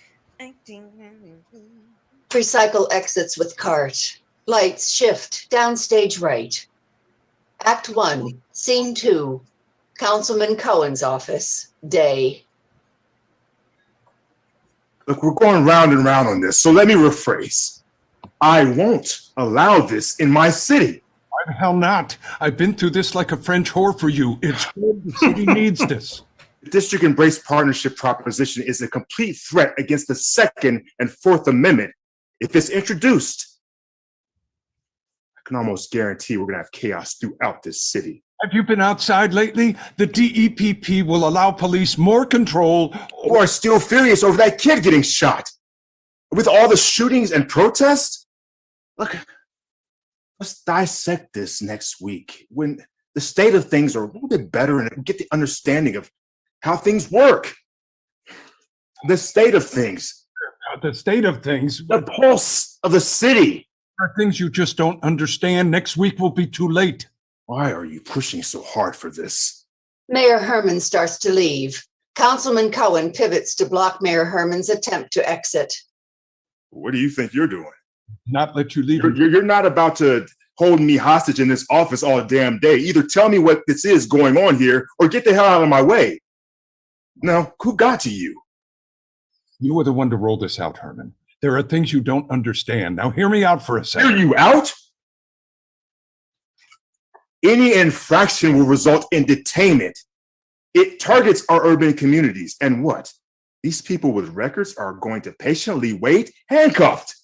Recycle exits with cart. Lights shift, downstage right. Act 1, Scene 2, Councilman Cohen's office, day. Look, we're going round and round on this, so let me rephrase. I won't allow this in my city. Why the hell not? I've been through this like a French whore for you. It's good. The city needs this. The district embrace partnership proposition is a complete threat against the Second and Fourth Amendment. If it's introduced, I can almost guarantee we're going to have chaos throughout this city. Have you been outside lately? The DEPP will allow police more control. Who are still furious over that kid getting shot. With all the shootings and protests? Look, let's dissect this next week when the state of things are a little bit better and get the understanding of how things work. The state of things. The state of things. The pulse of the city. There are things you just don't understand. Next week will be too late. Why are you pushing so hard for this? Mayor Herman starts to leave. Councilman Cohen pivots to block Mayor Herman's attempt to exit. What do you think you're doing? Not let you leave. You're not about to hold me hostage in this office all damn day. Either tell me what this is going on here or get the hell out of my way. Now, who got to you? You were the one to roll this out, Herman. There are things you don't understand. Now hear me out for a second. Hear you out? Any infraction will result in detainment. It targets our urban communities. And what? These people with records are going to patiently wait handcuffed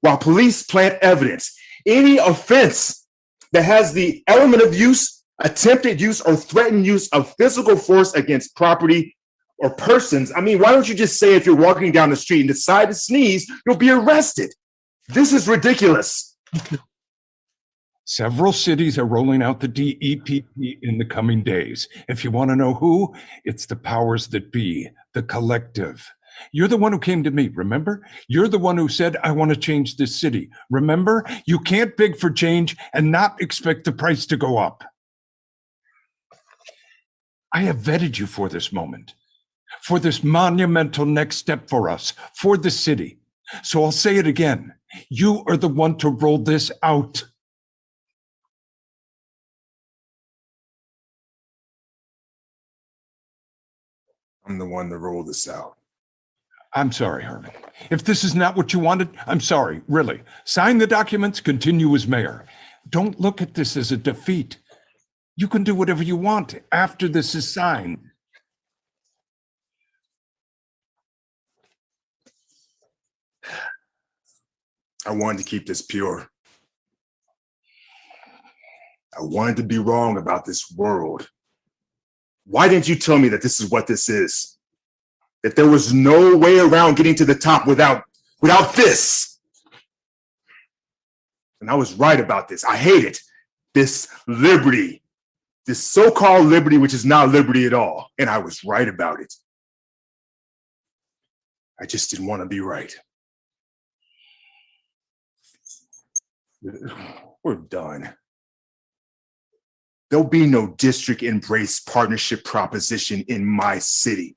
while police plant evidence. Any offense that has the element of use, attempted use, or threatened use of physical force against property or persons. I mean, why don't you just say if you're walking down the street and decide to sneeze, you'll be arrested? This is ridiculous. Several cities are rolling out the DEPP in the coming days. If you want to know who, it's the powers that be, the collective. You're the one who came to me, remember? You're the one who said, I want to change this city. Remember? You can't beg for change and not expect the price to go up. I have vetted you for this moment, for this monumental next step for us, for the city. So I'll say it again. You are the one to roll this out. I'm the one to roll this out. I'm sorry, Herman. If this is not what you wanted, I'm sorry, really. Sign the documents, continue as mayor. Don't look at this as a defeat. You can do whatever you want after this is signed. I wanted to keep this pure. I wanted to be wrong about this world. Why didn't you tell me that this is what this is? That there was no way around getting to the top without this? And I was right about this. I hate it. This liberty. This so-called liberty, which is not liberty at all. And I was right about it. I just didn't want to be right. We're done. There'll be no district embrace partnership proposition in my city.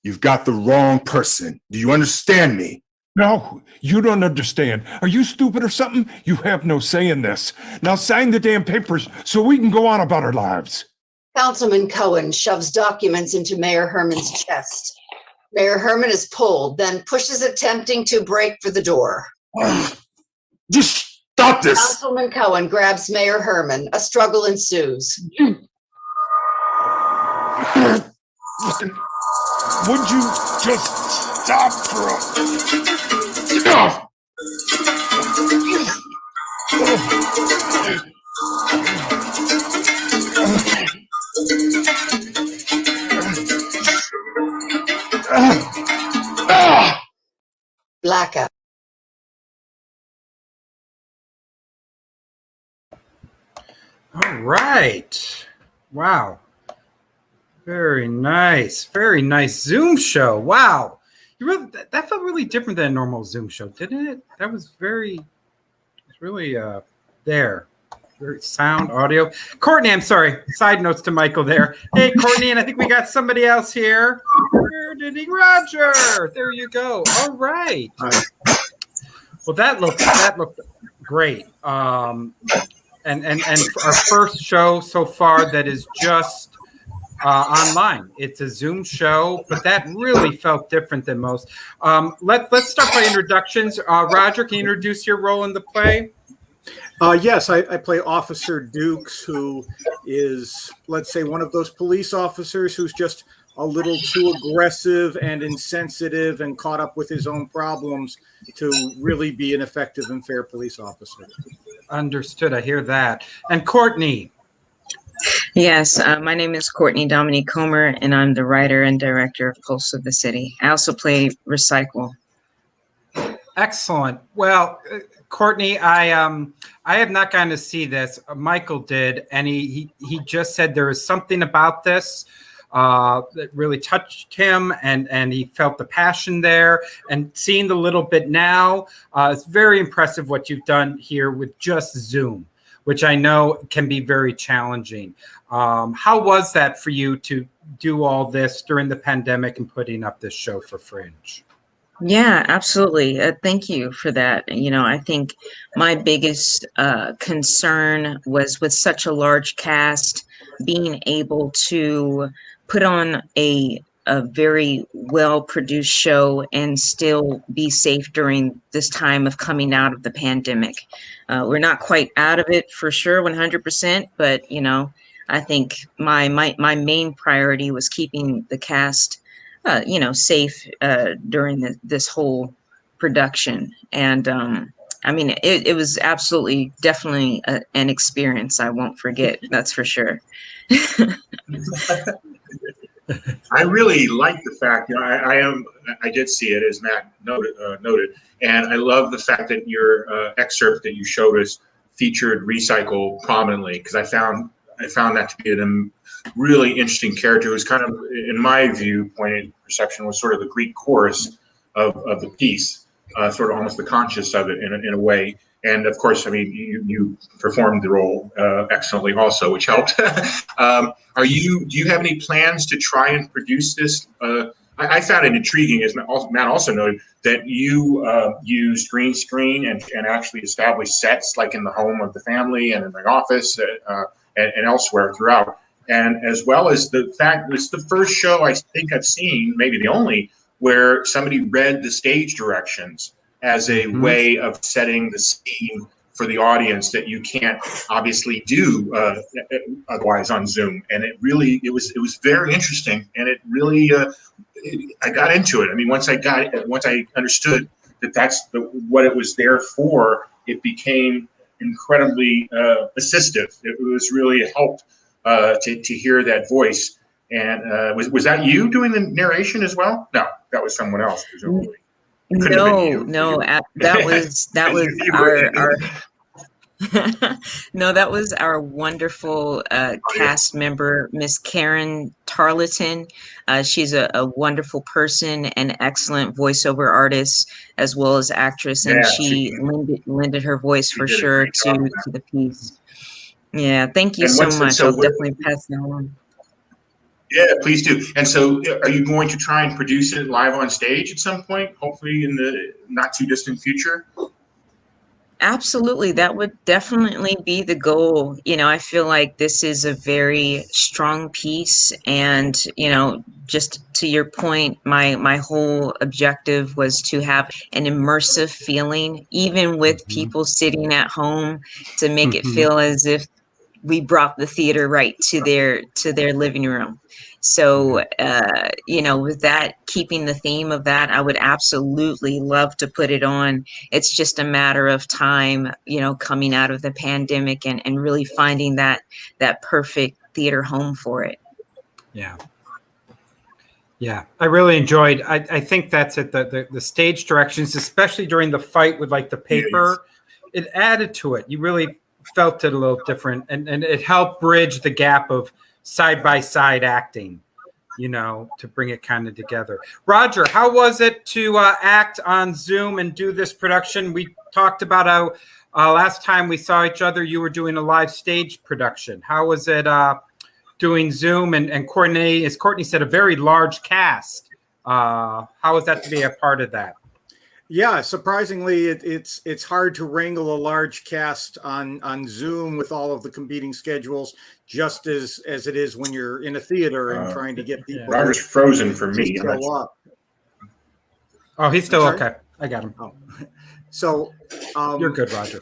You've got the wrong person. Do you understand me? No, you don't understand. Are you stupid or something? You have no say in this. Now sign the damn papers so we can go on about our lives. Councilman Cohen shoves documents into Mayor Herman's chest. Mayor Herman is pulled, then pushes, attempting to break for the door. Just stop this! Councilman Cohen grabs Mayor Herman. A struggle ensues. Would you just stop for Blackout. All right. Wow. Very nice. Very nice Zoom show. Wow. You really that felt really different than a normal Zoom show, didn't it? That was really there. Very sound, audio. Courtney, I'm sorry. Side notes to Michael there. Hey, Courtney, and I think we got somebody else here. Editing Roger. There you go. All right. Well, that looked great. And our first show so far that is just online. It's a Zoom show, but that really felt different than most. Let's start by introductions. Roger, can you introduce your role in the play? Yes, I play Officer Dukes, who is, let's say, one of those police officers who's just a little too aggressive and insensitive and caught up with his own problems to really be an effective and fair police officer. Understood. I hear that. And Courtney. Yes, my name is Courtney Dominique Comer, and I'm the writer and director of Pulse of the City. I also play Recycle. Excellent. Well, Courtney, I have not gotten to see this. Michael did, and he just said there is something about this that really touched him, and he felt the passion there. And seeing the little bit now, it's very impressive what you've done here with just Zoom, which I know can be very challenging. How was that for you to do all this during the pandemic and putting up this show for Fringe? Yeah, absolutely. Thank you for that. You know, I think my biggest concern was with such a large cast, being able to put on a very well-produced show and still be safe during this time of coming out of the pandemic. We're not quite out of it for sure, 100%, but you know, I think my main priority was keeping the cast you know, safe during this whole production. And I mean, it was absolutely, definitely an experience I won't forget. That's for sure. I really like the fact, you know, I did see it, as Matt noted, and I love the fact that your excerpt that you showed us featured Recycle prominently, because I found that to be a really interesting character. It was kind of, in my viewpoint, perception, was sort of the Greek chorus of the piece, sort of almost the conscious of it in a way. And of course, I mean, you performed the role excellently also, which helped. Do you have any plans to try and produce this? I found it intriguing, as Matt also noted, that you used green screen and actually established sets like in the home of the family and in the office and elsewhere throughout. And as well as the fact it's the first show I think I've seen, maybe the only, where somebody read the stage directions as a way of setting the scene for the audience that you can't obviously do otherwise on Zoom. And it was very interesting, and it really I got into it. I mean, once I understood that that's what it was there for, it became incredibly assistive. It was really a help to hear that voice. And was that you doing the narration as well? No, that was someone else, presumably. No, that was our no, that was our wonderful cast member, Miss Karen Tarleton. She's a wonderful person and excellent voiceover artist as well as actress, and she lended her voice for sure to the piece. Yeah, thank you so much. I'll definitely pass that on. Yeah, please do. And so, are you going to try and produce it live on stage at some point, hopefully in the not too distant future? Absolutely. That would definitely be the goal. I feel like this is a very strong piece. And, just to your point, my whole objective was to have an immersive feeling, even with people sitting at home, to make it feel as if we brought the theater right to their living room. So, with that, keeping the theme of that, I would absolutely love to put it on. It's just a matter of time, coming out of the pandemic and really finding that perfect theater home for it. Yeah. Yeah, I really enjoyed. I think that's it. The stage directions, especially during the fight with like the paper, it added to it. You really felt it a little different, and it helped bridge the gap of side by side acting, to bring it kind of together. Roger, how was it to act on Zoom and do this production? We talked about how last time we saw each other, you were doing a live stage production. How was it? Doing Zoom and Courtney, as Courtney said, a very large cast. How was that to be a part of that? Yeah, surprisingly, it's hard to wrangle a large cast on Zoom with all of the competing schedules, just as it is when you're in a theater and trying to get people. Roger's frozen for me. To show up. Oh, he's still okay. I got him. Oh. So you're good, Roger.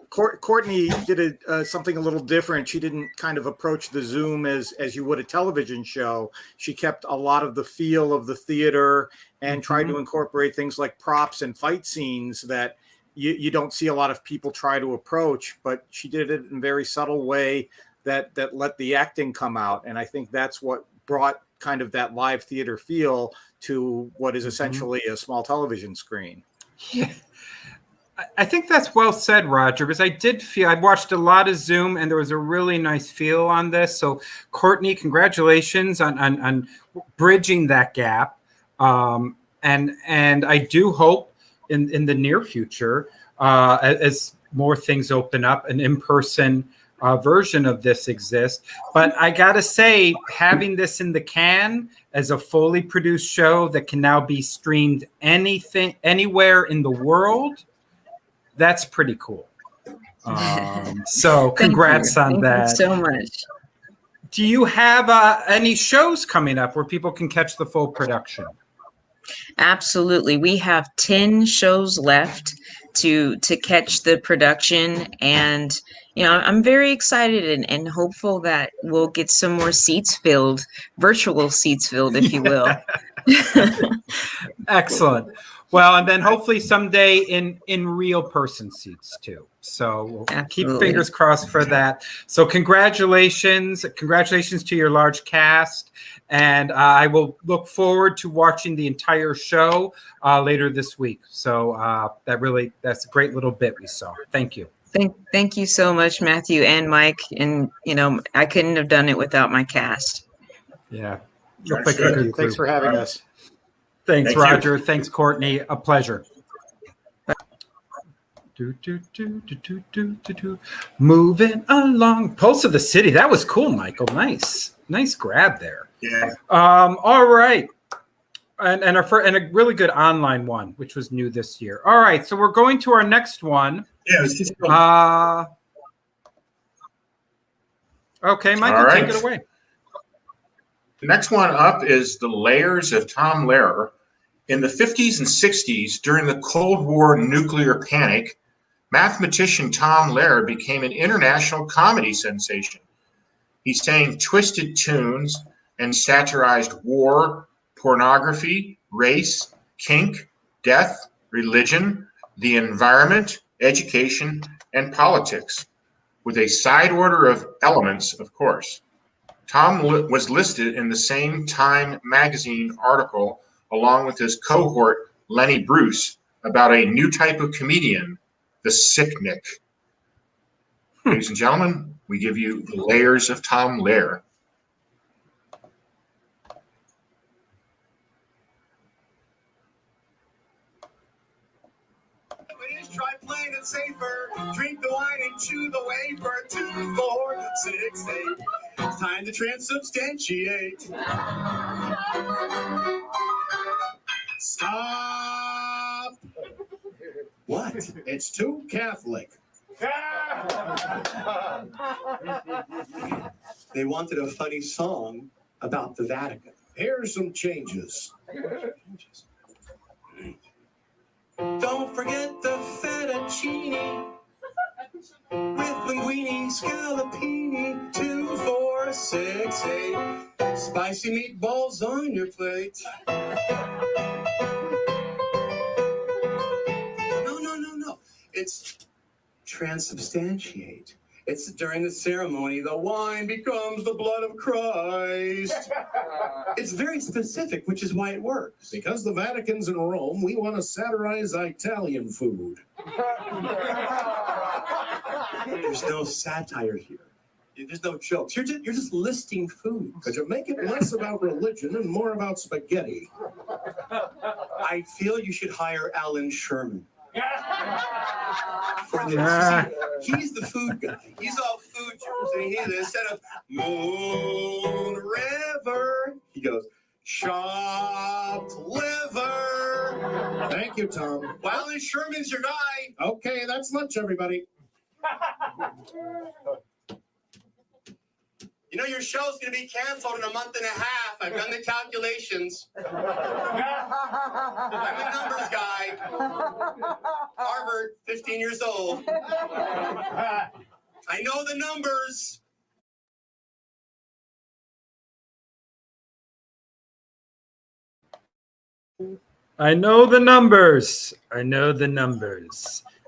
Courtney did something a little different. She didn't kind of approach the Zoom as you would a television show. She kept a lot of the feel of the theater and tried to incorporate things like props and fight scenes that you don't see a lot of people try to approach. But she did it in a very subtle way that let the acting come out. And I think that's what brought kind of that live theater feel to what is essentially a small television screen. Yeah. I think that's well said, Roger, because I watched a lot of Zoom and there was a really nice feel on this. So Courtney, congratulations on bridging that gap. And I do hope in the near future, as more things open up, an in-person version of this exists. But I got to say, having this in the can as a fully produced show that can now be streamed anywhere in the world, that's pretty cool. So congrats on that. Thank you so much. Do you have any shows coming up where people can catch the full production? Absolutely. We have 10 shows left to catch the production. And, I'm very excited and hopeful that we'll get some more seats filled, virtual seats filled, if you will. Excellent. Well, and then hopefully someday in real person seats too. So we'll keep fingers crossed for that. So congratulations to your large cast. And I will look forward to watching the entire show later this week. So that's a great little bit we saw. Thank you. Thank you so much, Matthew and Mike. And, I couldn't have done it without my cast. Yeah. Thanks for having us. Thanks, Thank Roger. you. Thanks, Courtney. A pleasure. Moving along. Pulse of the City. That was cool, Michael. Nice grab there. Yeah. All right. And a really good online one, which was new this year. All right. So we're going to our next one. Yeah, it's just okay, Michael, all right. take it away. The next one up is The Layers of Tom Lehrer. In the 50s and 60s, during the Cold War nuclear panic, mathematician Tom Lehrer became an international comedy sensation. He sang twisted tunes and satirized war, pornography, race, kink, death, religion, the environment, education, and politics, with a side order of elements, of course. Tom was listed in the same Time magazine article along with his cohort Lenny Bruce about a new type of comedian, the sicknick. Ladies and gentlemen, we give you The Layers of Tom Lehrer. Please try playing it safer. Drink the wine and chew the wafer. 2, 4, 6, 8. Time to transubstantiate. Stop. What? It's too Catholic. They wanted a funny song about the Vatican. Here's some changes. Don't forget the fettuccine with linguine, scallopini. 2, 4, 6, 8. Spicy meatballs on your plate. No. It's transubstantiate. It's during the ceremony, the wine becomes the blood of Christ. It's very specific, which is why it works. Because the Vatican's in Rome, we want to satirize Italian food. There's no satire here. There's no jokes. You're just listing food. Could you make it less about religion and more about spaghetti? I feel you should hire Alan Sherman. For this. He's the food guy. He's all food jokes. And instead of Moon River, he goes, chopped liver. Thank you, Tom. Well, Alan Sherman's your guy. Okay, that's lunch, everybody. You know, your show's going to be canceled in a month and a half. I've done the calculations. I'm a numbers guy. Harvard, 15 years old. I know the numbers. I know the numbers.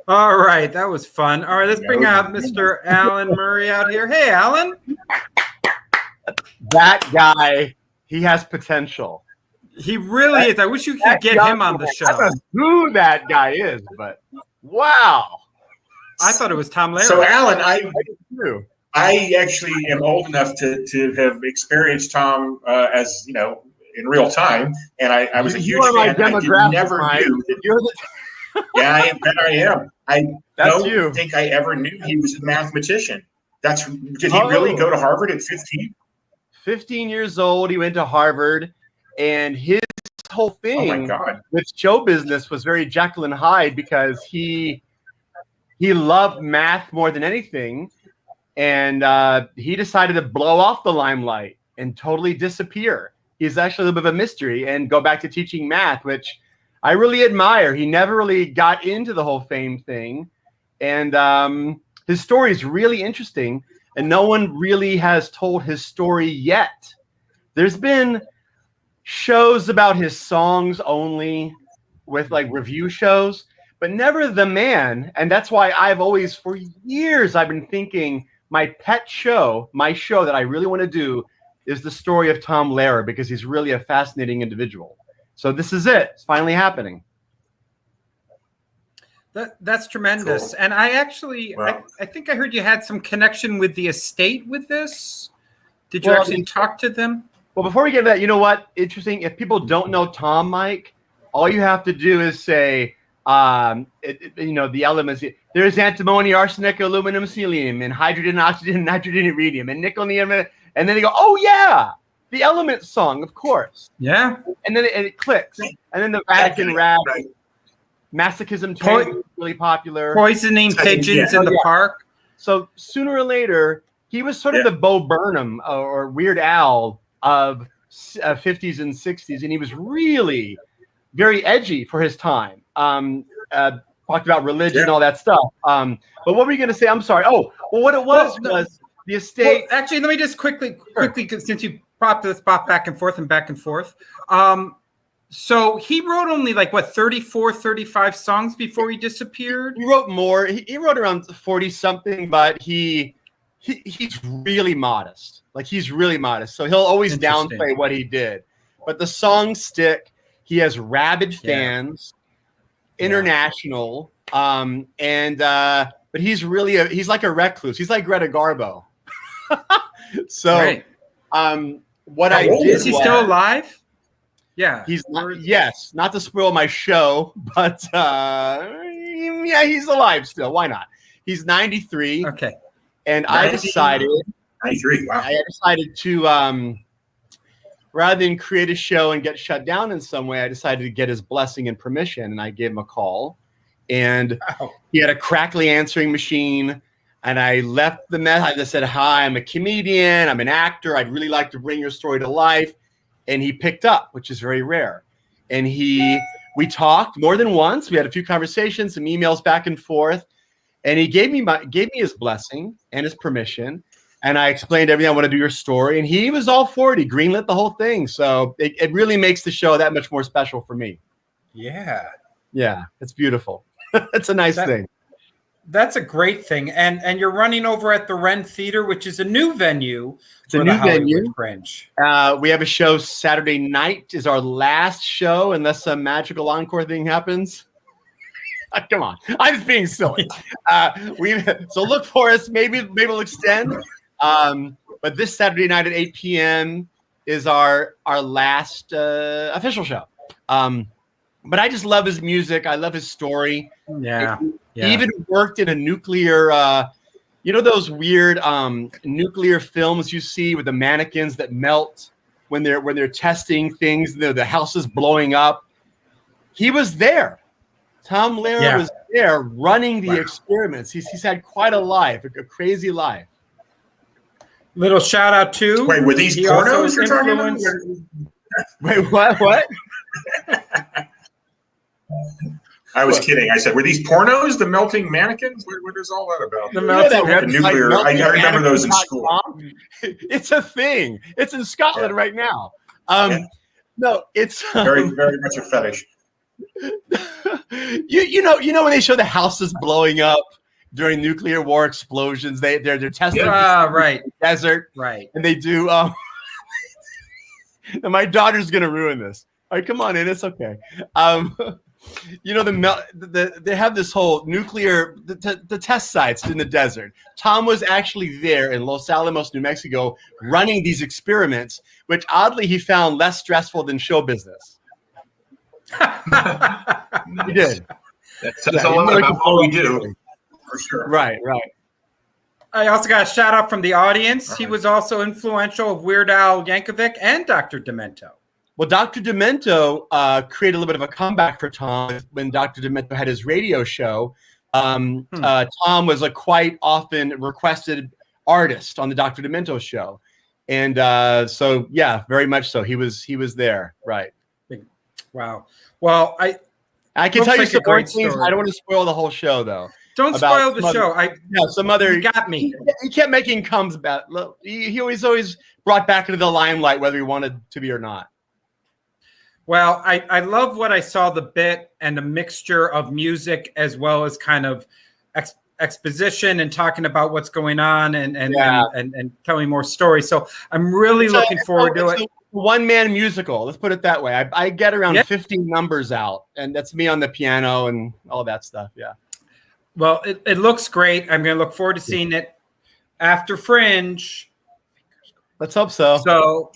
All right, that was fun. All right, let's bring out Mr. Alan Murray out here. Hey, Alan. That guy, he has potential. He really is. I wish you could get him on the show. I don't know who that guy is, but wow. I thought it was Tom Lehrer. So, Alan, I actually am old enough to have experienced Tom as, you know, in real time, and I was a huge fan. I never knew. Yeah, I am. I don't think I ever knew he was a mathematician. Did he really go to Harvard at 15? 15 years old, he went to Harvard, and his whole thing with show business was very Jekyll and Hyde because he loved math more than anything, and he decided to blow off the limelight and totally disappear. He's actually a little bit of a mystery and go back to teaching math, which I really admire. He never really got into the whole fame thing, and his story is really interesting. And no one really has told his story yet. There's been shows about his songs only with like review shows, but never the man. And that's why I've always, for years, I've been thinking my pet show, my show that I really want to do is the story of Tom Lehrer because he's really a fascinating individual. So this is it. It's finally happening. That's tremendous. Cool. And I actually, I think I heard you had some connection with the estate with this. Did you actually talk to them? Well, before we get to that, you know what? Interesting. If people don't know Tom, Mike, all you have to do is say, you know, the elements. There's antimony, arsenic, aluminum, selenium, and hydrogen, oxygen, nitrogen, iridium, and nickel, neon, and then they go, oh, yeah, the Elements song, of course. Yeah. And then it clicks. And then the Vatican rap. Masochism is really popular. Poisoning pigeons in the park. So sooner or later, he was sort of the Bo Burnham or Weird Al of 50s and 60s, and he was really very edgy for his time. Talked about religion and all that stuff. But what were you going to say? I'm sorry. Oh, well, what it was the estate. Well, actually, let me just quickly, since you popped this back and forth. So he wrote only 34, 35 songs before he disappeared? He wrote more. He wrote around 40 something, but he's really modest. He's really modest. So he'll always downplay what he did. But the songs stick. He has rabid fans, international, but he's really he's like a recluse. He's like Greta Garbo. So what I did is he still alive? Yeah, he's not. Yes, not to spoil my show, but yeah, he's alive still. Why not? He's 93. Okay. And I decided 93. Wow. I decided to rather than create a show and get shut down in some way, I decided to get his blessing and permission, and I gave him a call. And he had a crackly answering machine. And I left the message. I just said, "Hi, I'm a comedian. I'm an actor. I'd really like to bring your story to life." And he picked up, which is very rare. And we talked more than once. We had a few conversations, some emails back and forth. And he gave me his blessing and his permission. And I explained everything. I want to do your story. And he was all for it. He greenlit the whole thing. So it really makes the show that much more special for me. Yeah. Yeah, it's beautiful. It's a nice thing. That's a great thing. And you're running over at the Wren Theater, which is a new venue for the Hollywood Fringe. We have a show Saturday night is our last show, unless some magical encore thing happens. Come on, I'm just being silly. So look for us. Maybe we'll extend. But this Saturday night at 8 p.m. is our last official show. But I just love his music. I love his story. Yeah. He even worked in a nuclear, those weird nuclear films you see with the mannequins that melt when they're testing things. The house is blowing up. He was there. Tom Lehrer was there running the experiments. He's had quite a life, a crazy life. Little shout out to. Wait, were these pornos you're talking about? Wait, what? I was kidding. I said, were these pornos, the melting mannequins? What is all that about? The melting nuclear. I remember those in school. It's a thing. It's in Scotland right now. No, it's very, very much a fetish. You know when they show the houses blowing up during nuclear war explosions, they're testing right the desert, right, and they do. And my daughter's gonna ruin this. All right, come on in. It's okay. They have this whole nuclear the test sites in the desert. Tom was actually there in Los Alamos, New Mexico, running these experiments, which oddly he found less stressful than show business. He did. That says a lot about what we do, for sure. Right. I also got a shout out from the audience. He was also influential of Weird Al Yankovic and Dr. Demento. Well, Dr. Demento created a little bit of a comeback for Tom when Dr. Demento had his radio show. Tom was a quite often requested artist on the Dr. Demento show. And so, yeah, very much so. He was there. Right. Wow. Well, I can tell you some more things. I don't want to spoil the whole show, though. Don't spoil the show. Some other. You got me. He kept making comes about. He always brought back into the limelight, whether he wanted to be or not. Well, I love what I saw, the bit and the mixture of music as well as kind of exposition and talking about what's going on and telling more stories. So I'm really looking forward to it. One-man musical. Let's put it that way. I get around 50 numbers out, and that's me on the piano and all that stuff. Yeah. Well, it looks great. I'm going to look forward to seeing it after Fringe. Let's hope so. So,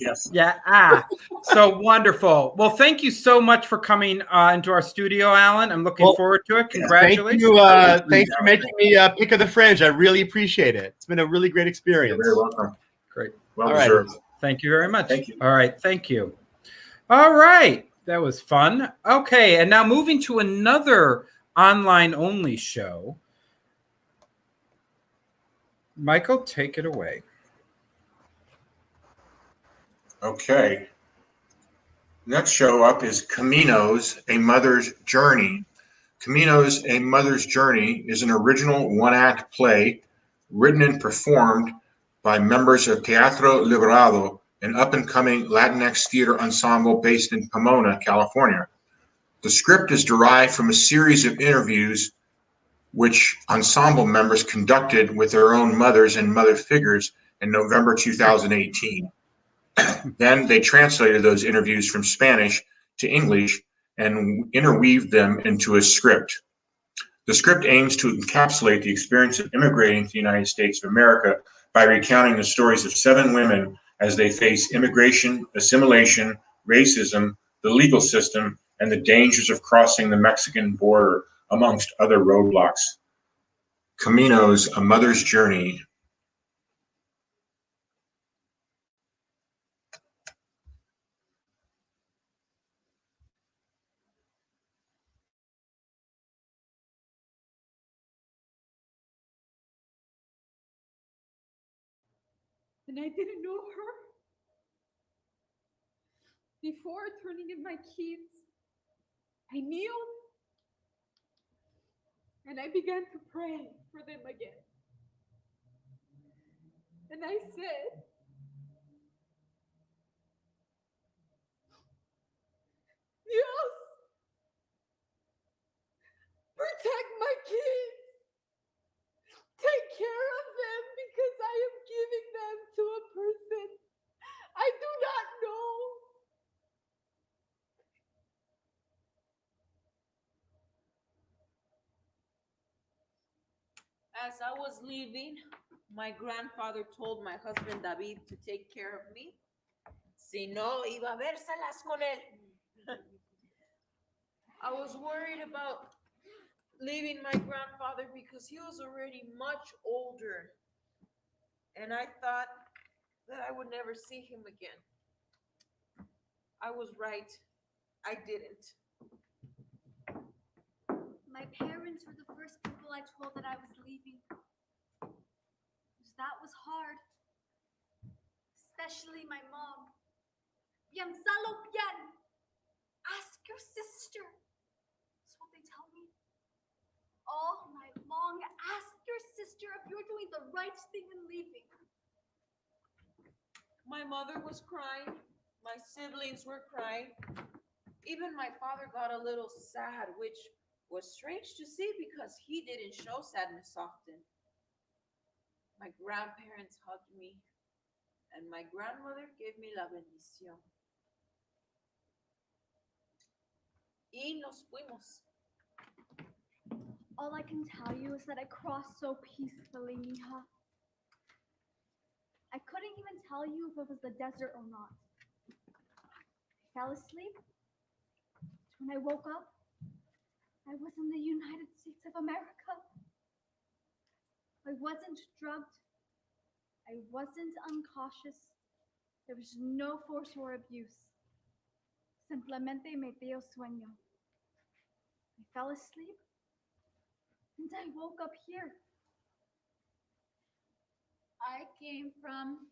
so wonderful. Well, thank you so much for coming into our studio, Alan. I'm looking forward to it. Congratulations. Thanks for making me pick of the Fringe. I really appreciate it. It's been a really great experience. You're very welcome. Great. Well deserved. Thank you very much. Thank you. All right. Thank you. All right. That was fun. Okay. And now moving to another online only show. Michael, take it away. Okay. Next show up is Caminos, A Mother's Journey. Caminos, A Mother's Journey is an original one-act play written and performed by members of Teatro Liberado, an up-and-coming Latinx theater ensemble based in Pomona, California. The script is derived from a series of interviews which ensemble members conducted with their own mothers and mother figures in November 2018. Then they translated those interviews from Spanish to English and interweaved them into a script. The script aims to encapsulate the experience of immigrating to the United States of America by recounting the stories of 7 women as they face immigration, assimilation, racism, the legal system, and the dangers of crossing the Mexican border amongst other roadblocks. Caminos, A Mother's Journey. And I didn't know her. Before turning in my keys, I kneeled and I began to pray for them again. And I said, Dios, protect my kids. Take care of them because I am giving them to a person I do not know. As I was leaving, my grandfather told my husband David to take care of me. Si no, iba a vérselas con él. I was worried about leaving my grandfather because he was already much older. And I thought that I would never see him again. I was right. I didn't. My parents were the first people I told that I was leaving. That was hard. Especially my mom. Piénsalo bien. Ask your sister. That's what they tell me. All night long, ask your sister if you're doing the right thing in leaving. My mother was crying. My siblings were crying. Even my father got a little sad, which was strange to see because he didn't show sadness often. My grandparents hugged me, and my grandmother gave me la bendición. Y nos fuimos. All I can tell you is that I crossed so peacefully, mija. I couldn't even tell you if it was the desert or not. I fell asleep. When I woke up, I was in the United States of America. I wasn't drugged. I wasn't uncautious. There was no force or abuse. Simplemente me dio sueño. I fell asleep, and I woke up here. I came from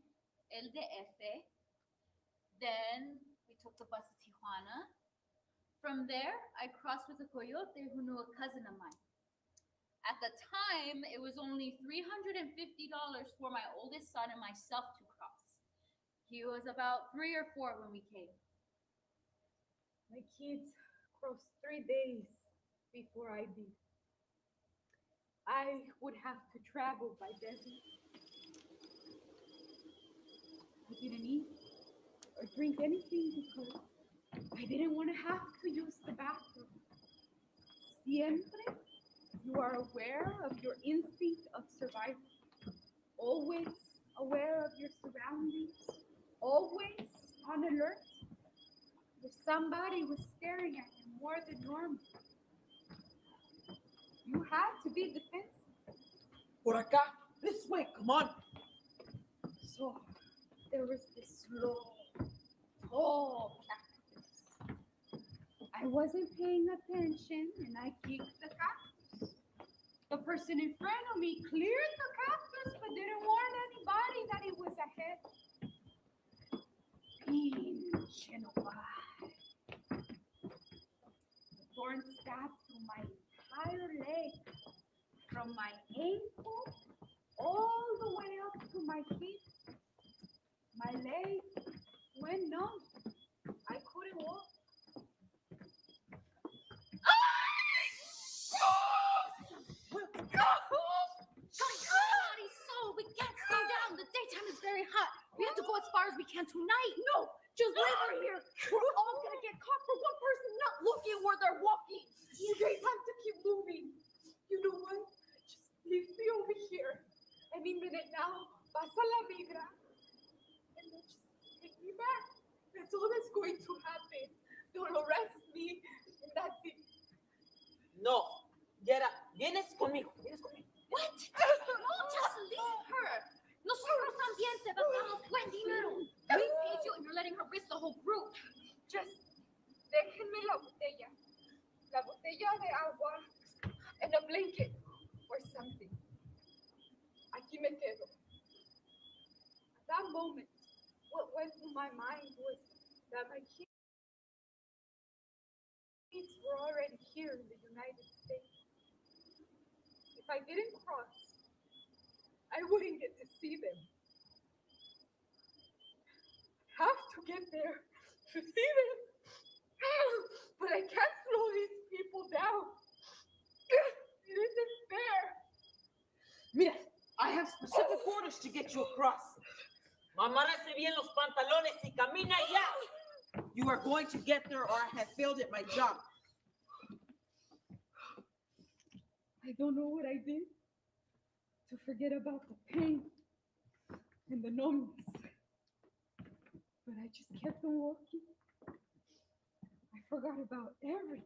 El DF. Then we took the bus to Tijuana. From there, I crossed with a coyote who knew a cousin of mine. At the time, it was only $350 for my oldest son and myself to cross. He was about 3 or 4 when we came. My kids crossed 3 days before I did. I would have to travel by desert. I didn't eat or drink anything because I didn't want to have to use the bathroom. Siempre, you are aware of your instinct of survival. Always aware of your surroundings. Always on alert. If somebody was staring at you more than normal, you had to be defensive. Por acá, this way, come on. So there was this slow, tall cactus. I wasn't paying attention and I kicked the cactus. The person in front of me cleared the cactus but didn't warn anybody that it was ahead. Pinche nobody. The thorn stabbed through my entire leg, from my ankle all the way up to my feet. My leg went numb. I couldn't walk. We can't slow down. The daytime is very hot. We have to go as far as we can tonight. No, just leave her here. We're all gonna get caught for one person not looking where they're walking. You guys have to keep moving. You know what? Just leave me over here. Any minute now, pasa la migra. And then just take me back. That's all that's going to happen. They'll arrest me, and that's it. No, Get up. Vienes conmigo. What? No, just leave her. Nosotros también te pagamos buen dinero. We paid you and you're letting her risk the whole group. Just déjenme la botella. La botella de agua and a blanket or something. Aquí me quedo. At that moment, what went through my mind was that my kids were already here in the United States. If I didn't cross, I wouldn't get to see them. I have to get there to see them. But I can't slow these people down. It isn't fair. Mira, I have specific orders to get you across. Amárrese bien los pantalones y camina ya. You are going to get there or I have failed at my job. I don't know what I did to forget about the pain and the numbness. But I just kept on walking. I forgot about everything.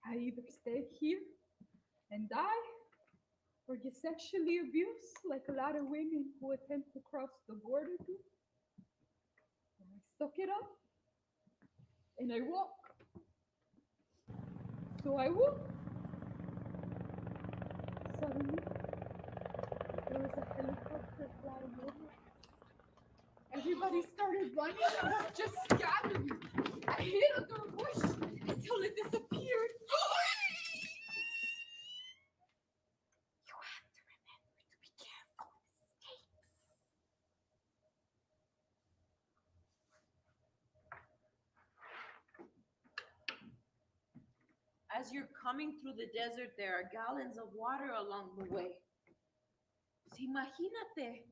I either stay here and die or get sexually abused like a lot of women who attempt to cross the border do. And I stuck it up and I walk. So I walked. Suddenly, there was a helicopter flying over. Everybody started running and I just scattered. I hid under a bush until it disappeared. You have to remember to be careful with snakes. As you're coming through the desert, there are gallons of water along the way. So imagínate,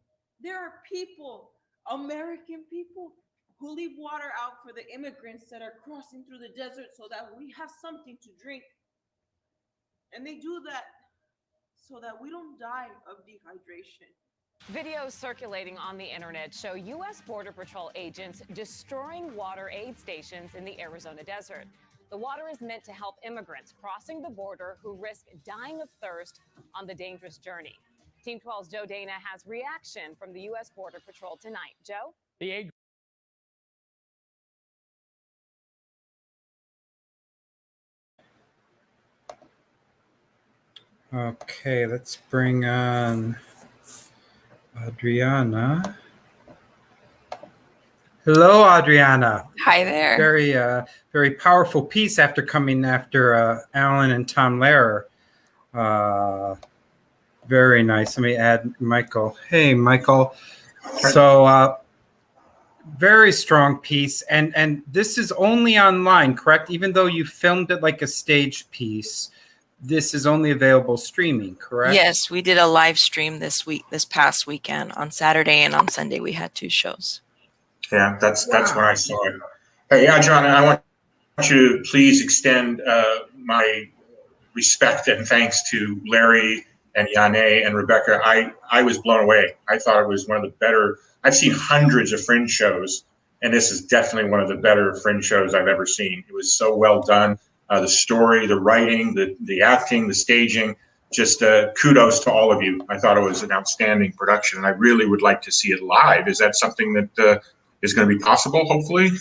there are people, American people, who leave water out for the immigrants that are crossing through the desert so that we have something to drink. And they do that so that we don't die of dehydration. Videos circulating on the internet show U.S. Border Patrol agents destroying water aid stations in the Arizona desert. The water is meant to help immigrants crossing the border who risk dying of thirst on the dangerous journey. Team 12's Joe Dana has reaction from the U.S. Border Patrol tonight. Joe? The aid Okay, let's bring on Adriana. Hello, Adriana. Hi there. Very powerful piece after coming after Alan and Tom Lehrer. Very nice. Let me add Michael. Hey, Michael. So, very strong piece, and this is only online, correct? Even though you filmed it like a stage piece, this is only available streaming, correct? Yes, we did a live stream this past weekend. On Saturday and on Sunday, we had 2 shows. Yeah, that's when I saw it. Hey, Adriana, I want you to please extend my respect and thanks to Larry and Yane and Rebecca. I was blown away. I thought it was one of the better. I've seen hundreds of Fringe shows, and this is definitely one of the better Fringe shows I've ever seen. It was so well done. The story, the writing, the acting, the staging, just kudos to all of you. I thought it was an outstanding production, and I really would like to see it live. Is that something that is going to be possible, hopefully?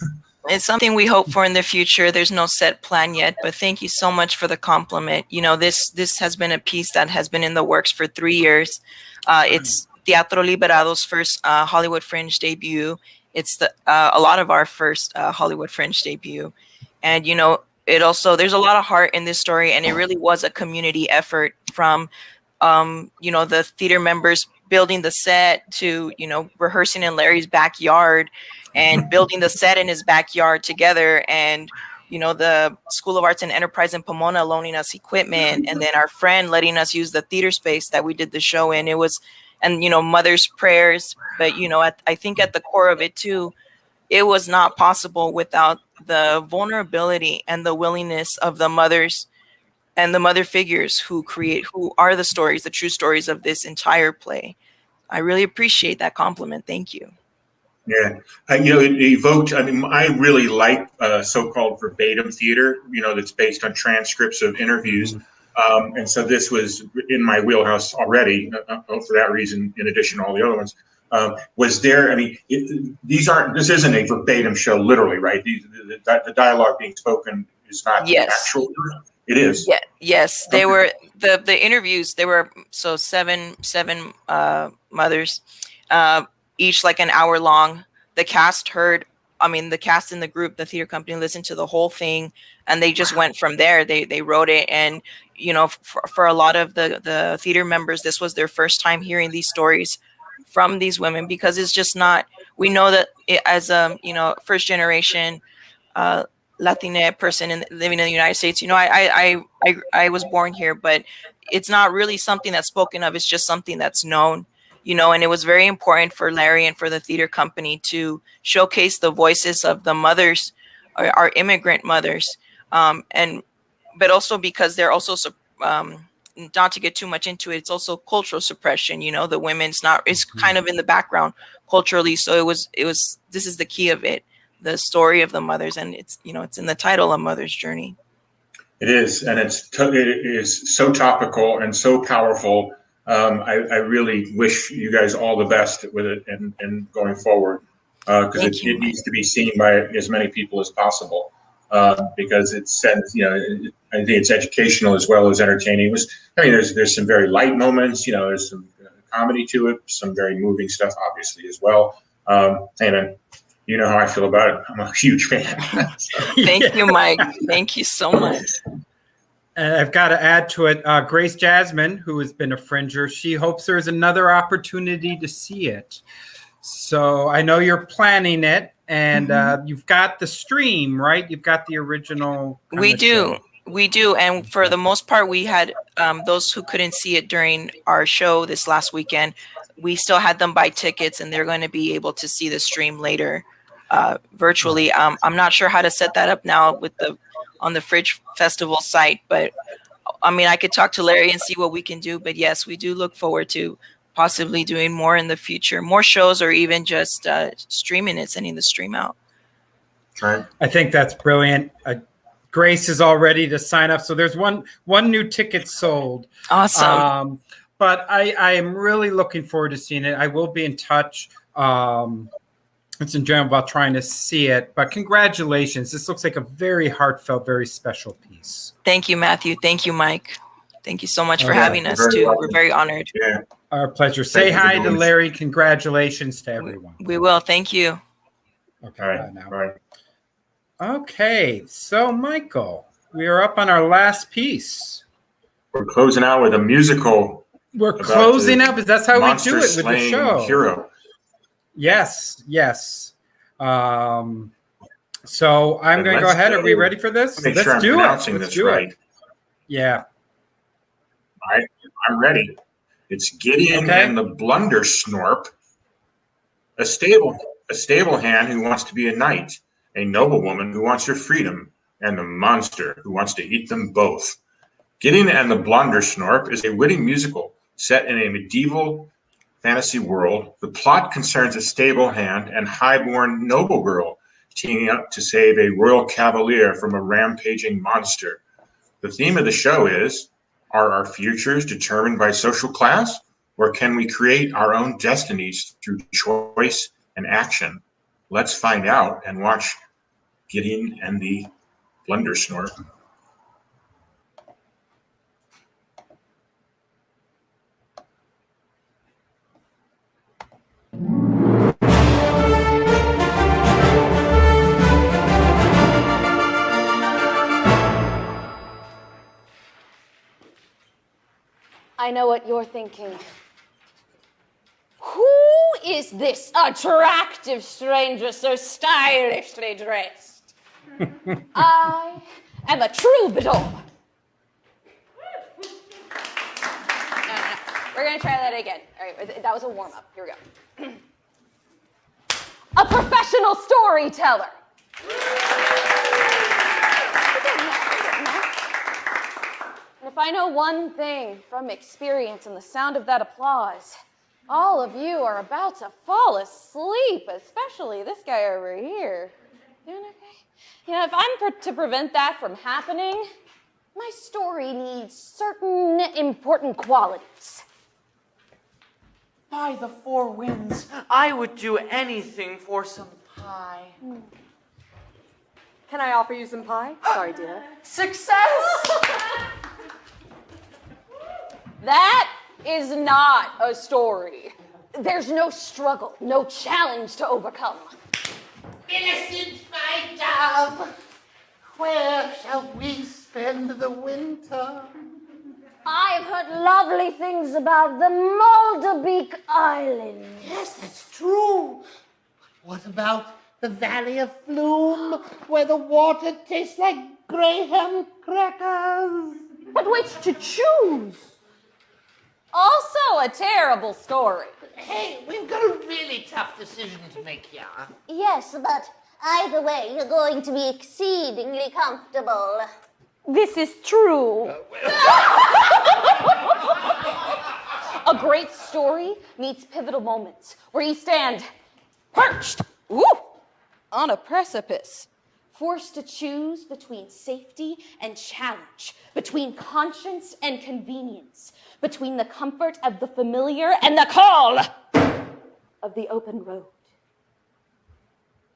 It's something we hope for in the future. There's no set plan yet, but thank you so much for the compliment. You know, this has been a piece that has been in the works for 3 years. It's Teatro Liberado's first Hollywood Fringe debut. It's a lot of our first Hollywood Fringe debut. And, you know, there's a lot of heart in this story, and it really was a community effort from, you know, the theater members building the set to, you know, rehearsing in Larry's backyard and building the set in his backyard together. And, you know, the School of Arts and Enterprise in Pomona loaning us equipment, and then our friend letting us use the theater space that we did the show in. It was, and, you know, mother's prayers. But, you know, I think at the core of it too, it was not possible without the vulnerability and the willingness of the mothers and the mother figures who are the stories, the true stories of this entire play. I really appreciate that compliment. Thank you. Yeah, it evoked. I mean, I really like so-called verbatim theater. That's based on transcripts of interviews, and so this was in my wheelhouse already. For that reason, in addition to all the other ones, was there? I mean, these aren't. This isn't a verbatim show, literally, right? The dialogue being spoken is not the actual. It is. Yeah, yes, they were the interviews. They were seven mothers, each like an hour long. The cast the cast in the group, the theater company, listened to the whole thing, and they just went from there. They wrote it, and for a lot of the theater members, this was their first time hearing these stories from these women, because it's just not. We know that as a first generation Latina person living in the United States. I was born here, but it's not really something that's spoken of. It's just something that's known, and it was very important for Larry and for the theater company to showcase the voices of the mothers, our immigrant mothers, but also because they're also, not to get too much into it, it's also cultural suppression. The women's it's kind of in the background culturally. So this is the key of it. The story of the mothers, and it's in the title, A Mother's Journey. It is, and it is so topical and so powerful. I really wish you guys all the best with it and going forward, because it needs to be seen by as many people as possible, because it sends, I think it's educational as well as entertaining. There's some very light moments, there's some comedy to it, some very moving stuff, obviously, as well. And you know how I feel about it. I'm a huge fan. Thank you, Mike. Thank you so much. And I've got to add to it, Grace Jasmine, who has been a Fringer, she hopes there's another opportunity to see it. So I know you're planning it, and you've got the stream, right? You've got the original. We do. And for the most part, we had those who couldn't see it during our show this last weekend. We still had them buy tickets, and they're going to be able to see the stream later. Virtually. I'm not sure how to set that up now on the Fringe Festival site, but I mean, I could talk to Larry and see what we can do. But yes, we do look forward to possibly doing more in the future, more shows, or even just streaming it, sending the stream out. Right. I think that's brilliant. Grace is all ready to sign up. So there's one new ticket sold. Awesome. But I am really looking forward to seeing it. I will be in touch. It's in general about trying to see it, but congratulations. This looks like a very heartfelt, very special piece. Thank you, Matthew. Thank you, Mike. Thank you so much for having us too. Welcome. We're very honored. Yeah. Our pleasure. Say hi to Larry. Congratulations to everyone. We will. Thank you. Okay. All right. All right. Okay. So, Michael, we are up on our last piece. We're closing out with a musical. We're closing out, but that's how we do it with the Monster-slaying show. Hero. Yes. So I'm going to go ahead. Are we ready for this? Make sure I'm pronouncing this right. Yeah. I'm ready. It's Gideon and the Blundersnorp, a stable hand who wants to be a knight, a noblewoman who wants her freedom, and a monster who wants to eat them both. Gideon and the Blundersnorp is a witty musical set in a medieval fantasy world. The plot concerns a stable hand and highborn noble girl teaming up to save a royal cavalier from a rampaging monster. The theme of the show is, are our futures determined by social class, or can we create our own destinies through choice and action? Let's find out and watch Gideon and the Blundersnorp. I know what you're thinking. Who is this attractive stranger so stylishly dressed? I am a troubadour. No. We're going to try that again. All right, that was a warm-up. Here we go. A professional storyteller. And if I know one thing from experience and the sound of that applause, All of you are about to fall asleep, especially this guy over here. Doing okay? You know, if I'm to prevent that from happening, my story needs certain important qualities. By the four winds, I would do anything for some pie. Can I offer you some pie? Sorry, dear. Success! That is not a story. There's no struggle, no challenge to overcome. Innocent, my dove, where shall we spend the winter? I've heard lovely things about the Molderbeek Island. Yes, that's true. What about the Valley of Flume, where the water tastes like Graham crackers? But which to choose? Also a terrible story. Hey, we've got a really tough decision to make here. Yes, but either way, you're going to be exceedingly comfortable. This is true. A great story needs pivotal moments where you stand perched on a precipice, forced to choose between safety and challenge, between conscience and convenience, between the comfort of the familiar and the call of the open road.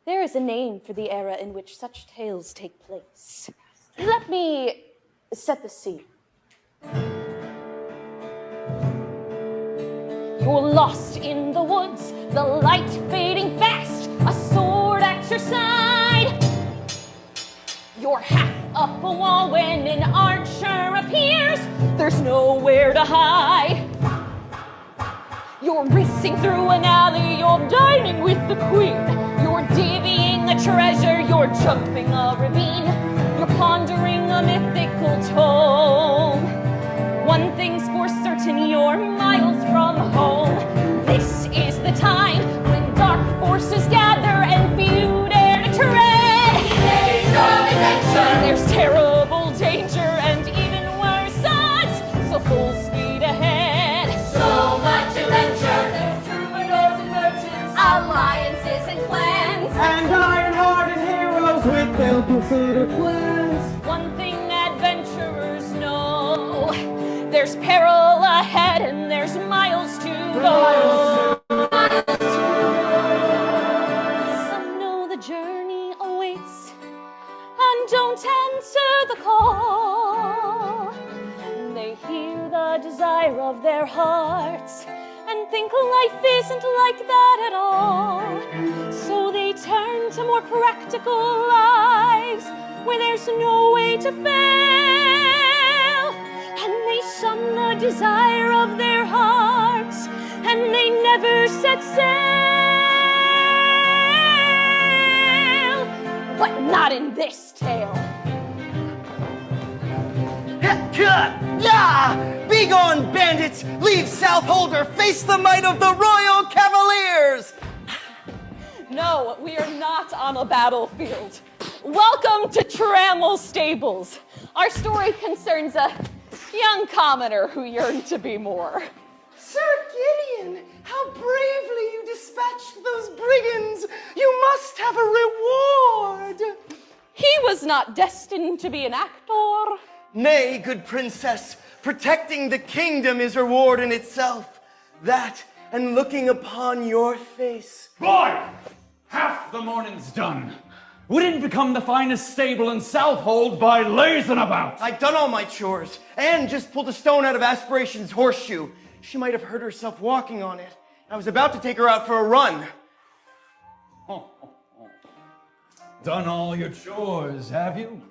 There is a name for the era in which such tales take place. Let me set the scene. You're lost in the woods, the light fading fast, a sword at your side. You're half up a wall when an archer appears. There's nowhere to hide. You're racing through an alley, you're dining with the queen. You're divvying a treasure, you're jumping a ravine. You're pondering a mythical tome. One thing's for certain, you're miles from home. This is the time when dark forces gather and few dare to tread. Days of adventure. There's terrible danger and even worse odds, so full speed ahead. So much adventure. There's troubadours and merchants, alliances and clans, And iron-hearted heroes with ill-considered plans. one thing adventurers know, there's peril ahead and there's miles to go. Some know the journey awaits and don't answer the call. They hear the desire of their hearts and think life isn't like that at all. So they turn to more practical lives where there's no way to fail. And they shun the desire of their hearts and they never set sail. But not in this tale. Yeah! Begone, bandits! Leave Southolder! Face the might of the Royal Cavaliers! No, we are not on a battlefield. Welcome to Trammell Stables. Our story concerns a young commoner who yearned to be more. Sir Gideon, how bravely you dispatched those brigands! You must have a reward! He was not destined to be an actor. Nay, good princess, protecting the kingdom is reward in itself. That, and looking upon your face. Boy! Half the morning's done. We didn't become the finest stable in Southold by lazing about. I've done all my chores, and just pulled a stone out of Aspiration's horseshoe. She might have hurt herself walking on it. I was about to take her out for a run. Done all your chores, have you?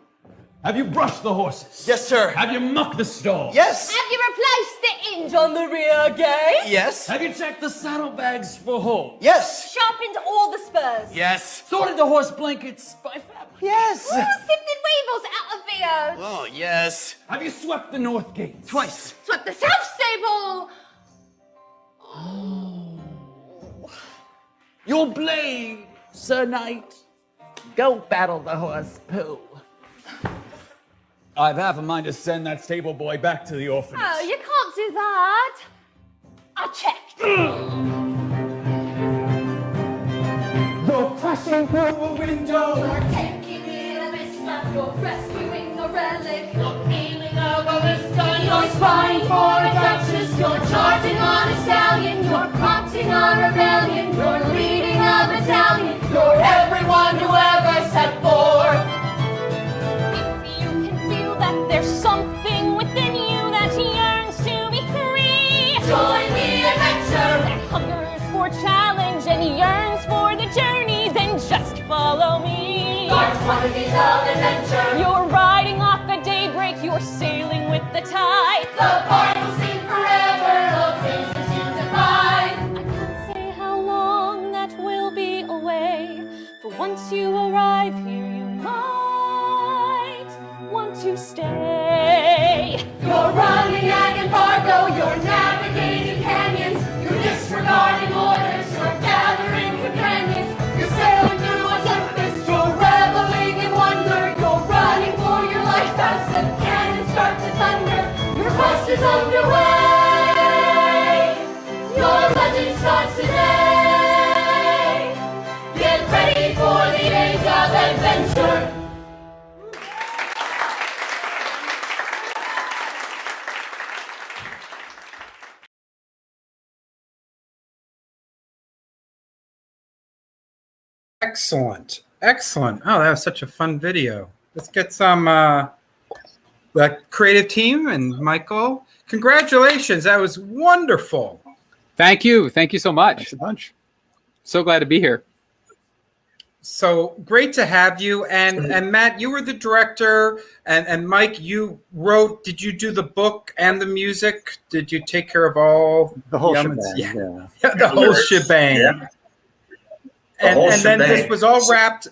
Have you brushed the horses? Yes, sir. Have you mucked the stall? Yes. Have you replaced the hinge on the rear gate? Yes. Have you checked the saddlebags for holes? Yes. Sharpened all the spurs? Yes. Sorted the horse blankets by fabric? Yes. Sifted weevils out of the oats? Oh, yes. Have you swept the north gate? Twice. Swept the south stable? Your blade, Sir Knight. Go battle the horse poo. I've half a mind to send that stable boy back to the orphanage. Oh, you can't do that. I checked. You're crashing through a window. You're taking in a vista. You're rescuing a relic. You're peeling up a vista. You're spying for a duchess. You're charging on a stallion. You're prompting a rebellion. You're leading a battalion. You're everyone who ever set forth. If you can feel that there's something within you that yearns to be free, join the adventure that hungers for challenge and yearns for the journey, then just follow me. Large quantities of adventure. You're riding off at daybreak. You're sailing with the tide. The part will seem forever of dangers you defy. I can't say how long that will be away, for once you arrive here, you might want to stay. You're running an embargo. You're navigating canyons. You're disregarding orders. You're gathering companions. You're sailing through a tempest. You're reveling in wonder. You're running for your life as the cannons start to thunder. Your quest is underway. Your legend starts today. Get ready for the age of adventure. Excellent. Excellent. Oh, that was such a fun video. Let's get some the creative team and Michael. Congratulations. That was wonderful. Thank you. Thank you so much. Thanks a bunch. So glad to be here. So great to have you. And Matt, you were the director, and Mike, you wrote. Did you do the book and the music? Did you take care of all The whole elements? shebang. Yeah, the whole shebang. Yeah. And whole then this shebang. was all wrapped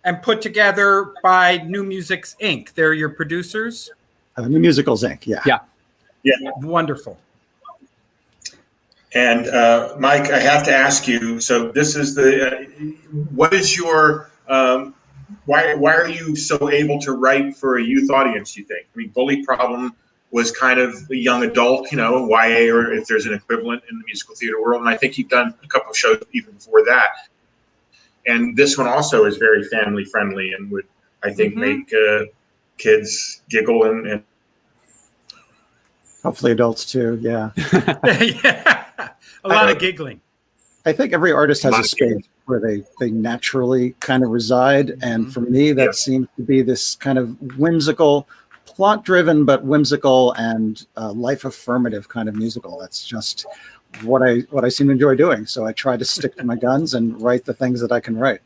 and put together by New Musics Inc. They're your producers? New Musicals Inc. Yeah. Yeah. Yeah. Wonderful. And Mike, I have to ask you. So this is the. What is your? Why are you so able to write for a youth audience? You think? I mean, Bully Problem was kind of a young adult, YA, or if there's an equivalent in the musical theater world. And I think you've done a couple of shows even before that. And this one also is very family friendly and would, I think, make kids giggle and Hopefully adults too. Yeah. A lot of giggling. I think every artist has a space where they naturally kind of reside. And for me, that seems to be this kind of whimsical, plot-driven, but whimsical and life-affirmative kind of musical. That's just what I seem to enjoy doing. So I try to stick to my guns and write the things that I can write.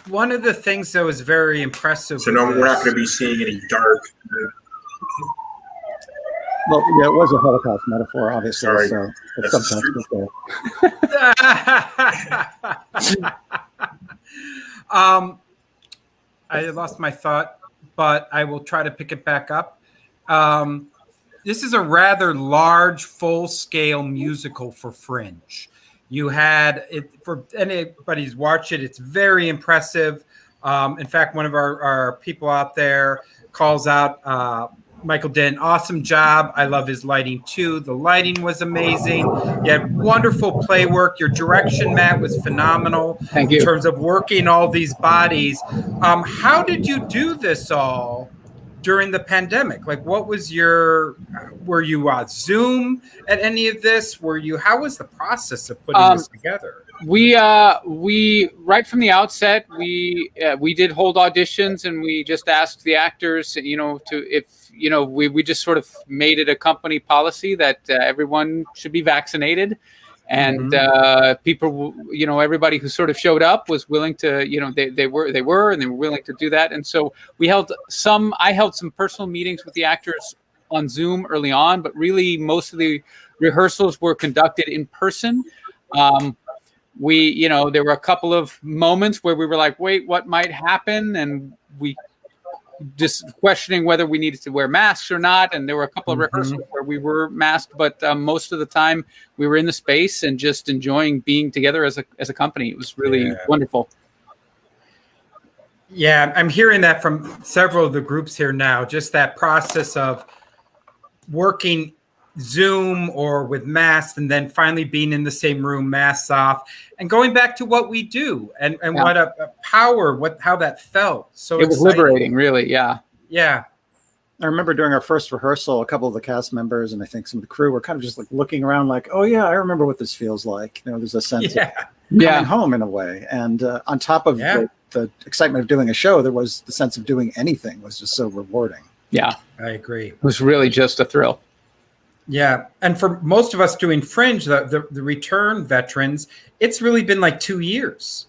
One of the things that was very impressive. So no, we're not going to be seeing any dark. Well, yeah, it was a Holocaust metaphor, obviously. Sorry. So the That's subtext was there. I lost my thought, but I will try to pick it back up. This is a rather large, full-scale musical for Fringe. You had it for anybody who's watched it. It's very impressive. In fact, one of our people out there calls out Michael did an awesome job. I love his lighting too. The lighting was amazing. You had wonderful play work. Your direction, Matt, was phenomenal. Thank you. In terms of working all these bodies. How did you do this all during the pandemic? Like, what was were you on Zoom at any of this? How was the process of putting this together? We right from the outset, we did hold auditions, and we just asked the actors, we just sort of made it a company policy that everyone should be vaccinated. And people, everybody who sort of showed up was willing to, they were willing to do that. And so I held some personal meetings with the actors on Zoom early on, but really most of the rehearsals were conducted in person. There were a couple of moments where we were like, wait, what might happen? And we just questioning whether we needed to wear masks or not. And there were a couple of rehearsals where we were masked, but most of the time we were in the space and just enjoying being together as a company. It was really wonderful. Yeah, I'm hearing that from several of the groups here now, just that process of working Zoom or with masks, and then finally being in the same room, masks off, and going back to what we do, and what a power, how that felt. So it was exciting. liberating, really. Yeah. Yeah. I remember during our first rehearsal, a couple of the cast members and I think some of the crew were kind of just like looking around like, oh yeah, I remember what this feels like. You know, there's a sense of coming home in a way. And on top of the excitement of doing a show, there was the sense of doing anything was just so rewarding. Yeah. I agree. It was really just a thrill. Yeah. And for most of us doing Fringe, the return veterans, it's really been like 2 years.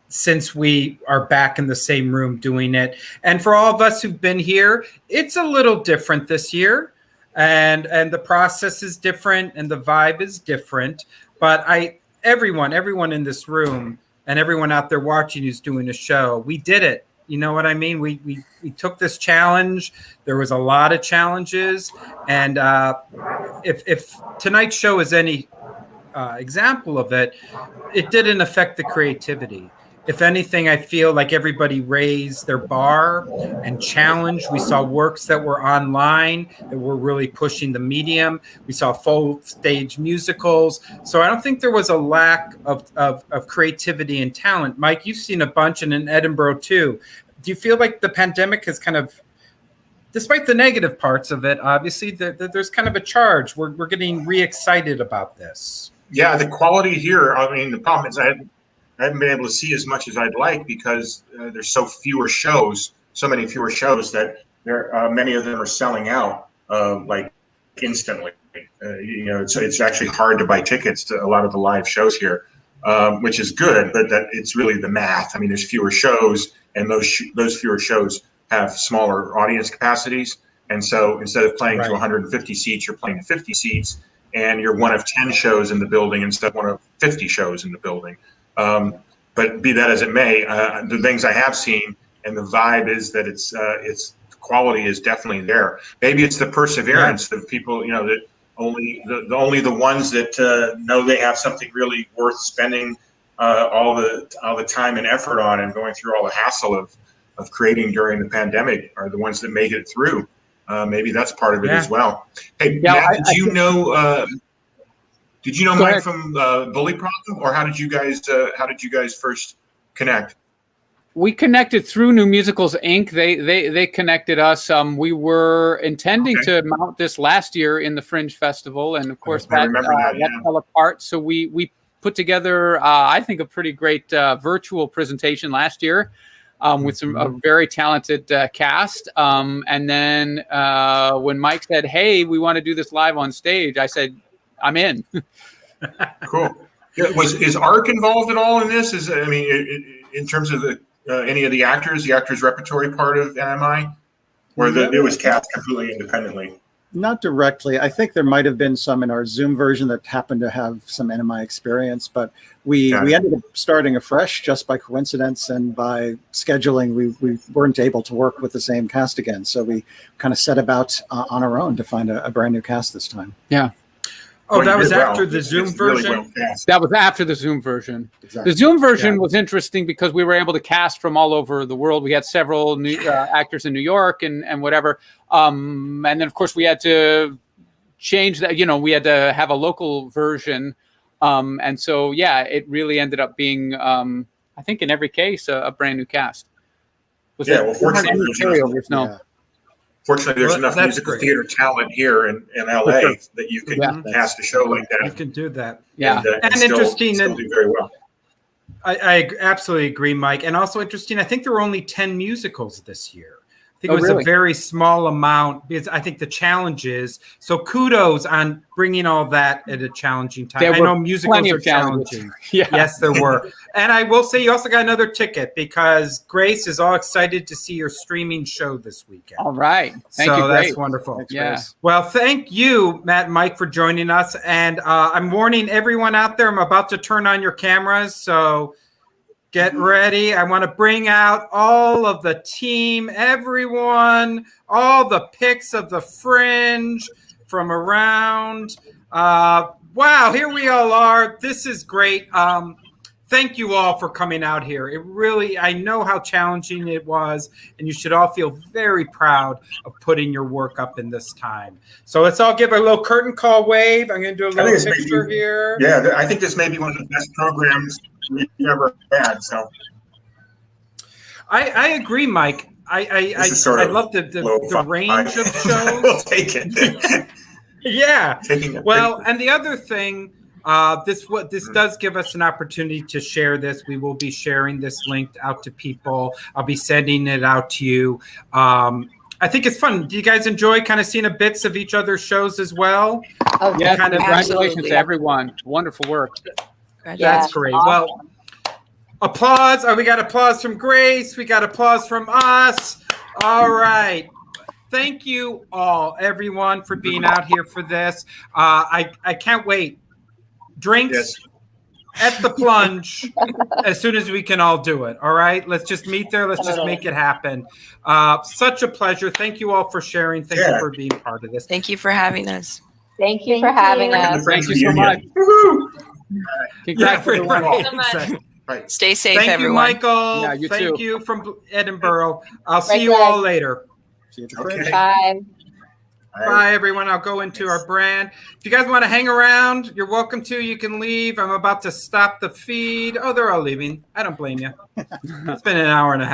Since we are back in the same room doing it. And for all of us who've been here, it's a little different this year. And the process is different and the vibe is different. But everyone in this room and everyone out there watching who's doing a show, we did it. You know what I mean? We took this challenge. There was a lot of challenges. And if tonight's show is any example of it, it didn't affect the creativity. If anything, I feel like everybody raised their bar and challenged. We saw works that were online that were really pushing the medium. We saw full stage musicals. So I don't think there was a lack of creativity and talent. Mike, you've seen a bunch, and in Edinburgh too. Do you feel like the pandemic has kind of, despite the negative parts of it, obviously, there's kind of a charge. We're getting re-excited about this. Yeah, the quality here, I mean, the problem is I haven't been able to see as much as I'd like because there's so many fewer shows that many of them are selling out like instantly. It's actually hard to buy tickets to a lot of the live shows here, which is good, but that it's really the math. I mean, there's fewer shows, and those fewer shows have smaller audience capacities. And so instead of playing to 150 seats, you're playing to 50 seats, and you're one of 10 shows in the building instead of one of 50 shows in the building. But be that as it may, the things I have seen and the vibe is that it's quality is definitely there. Maybe it's the perseverance of people, that only the ones that know they have something really worth spending all the time and effort on and going through all the hassle of creating during the pandemic are the ones that make it through. Maybe that's part of it as well. Hey, Matt, did you know Mike from Bully Problem, or how did you guys first connect? We connected through New Musicals Inc. They connected us. We were intending to mount this last year in the Fringe Festival, and of course that fell apart. So we put together, I think, a pretty great virtual presentation last year with a very talented cast. And then when Mike said, "Hey, we want to do this live on stage," I said, I'm in. Cool. Is ARC involved at all in this? In terms of any of the actors repertory part of NMI, or it was cast completely independently? Not directly. I think there might have been some in our Zoom version that happened to have some NMI experience, but we ended up starting afresh just by coincidence, and by scheduling, we weren't able to work with the same cast again. So we kind of set about on our own to find a brand new cast this time. Yeah. Oh, that was after the Zoom version? That was after the Zoom version. Exactly. The Zoom version was interesting because we were able to cast from all over the world. We had several new actors in New York and whatever. And then, of course, we had to change that. We had to have a local version. And so, it really ended up being, I think in every case, a brand new cast. Fortunately, there's enough musical theater talent here in LA that you can cast a show like that. You can do that. And interesting. Still do very well. I absolutely agree, Mike. And also interesting, I think there were only 10 musicals this year. I think it was a very small amount because I think the challenge is, so kudos on bringing all that at a challenging time. I know musicals are challenging. Yes, there were. And I will say you also got another ticket because Grace is all excited to see your streaming show this weekend. All right. Thank you. That's wonderful. Thanks, Grace. Well, thank you, Matt and Mike, for joining us. And I'm warning everyone out there, I'm about to turn on your cameras. So get ready. I want to bring out all of the team, everyone, all the pics of the Fringe from around. Wow, here we all are. This is great. thank you all for coming out here. It really, I know how challenging it was, and you should all feel very proud of putting your work up in this time. So let's all give a little curtain call wave. I'm going to do a little picture here. Yeah, I think this may be one of the best programs we've ever had. So I agree, Mike. I love the range of shows. We'll take it. Yeah. Well, and the other thing, this does give us an opportunity to share this. We will be sharing this link out to people. I'll be sending it out to you. I think it's fun. Do you guys enjoy kind of seeing bits of each other's shows as well? Oh, yeah, congratulations to everyone. Wonderful work. That's great. Well, applause. Oh, we got applause from Grace. We got applause from us. All right. Thank you all, everyone, for being out here for this. I can't wait. Drinks at the plunge as soon as we can all do it. All right. Let's just meet there. Let's just make it happen. Such a pleasure. Thank you all for sharing. Thank you for being part of this. Thank you for having us. Thank you for having us. Thank you so much. Yeah, right. Stay safe, Thank everyone. you, Michael. Yeah, you Thank too. you from Edinburgh. I'll Right, see you all later. See you at the Okay. Fringe. Bye. Bye, everyone. I'll go into our brand. If you guys want to hang around, you're welcome to. You can leave. I'm about to stop the feed. Oh, they're all leaving. I don't blame you. It's been an hour and a half.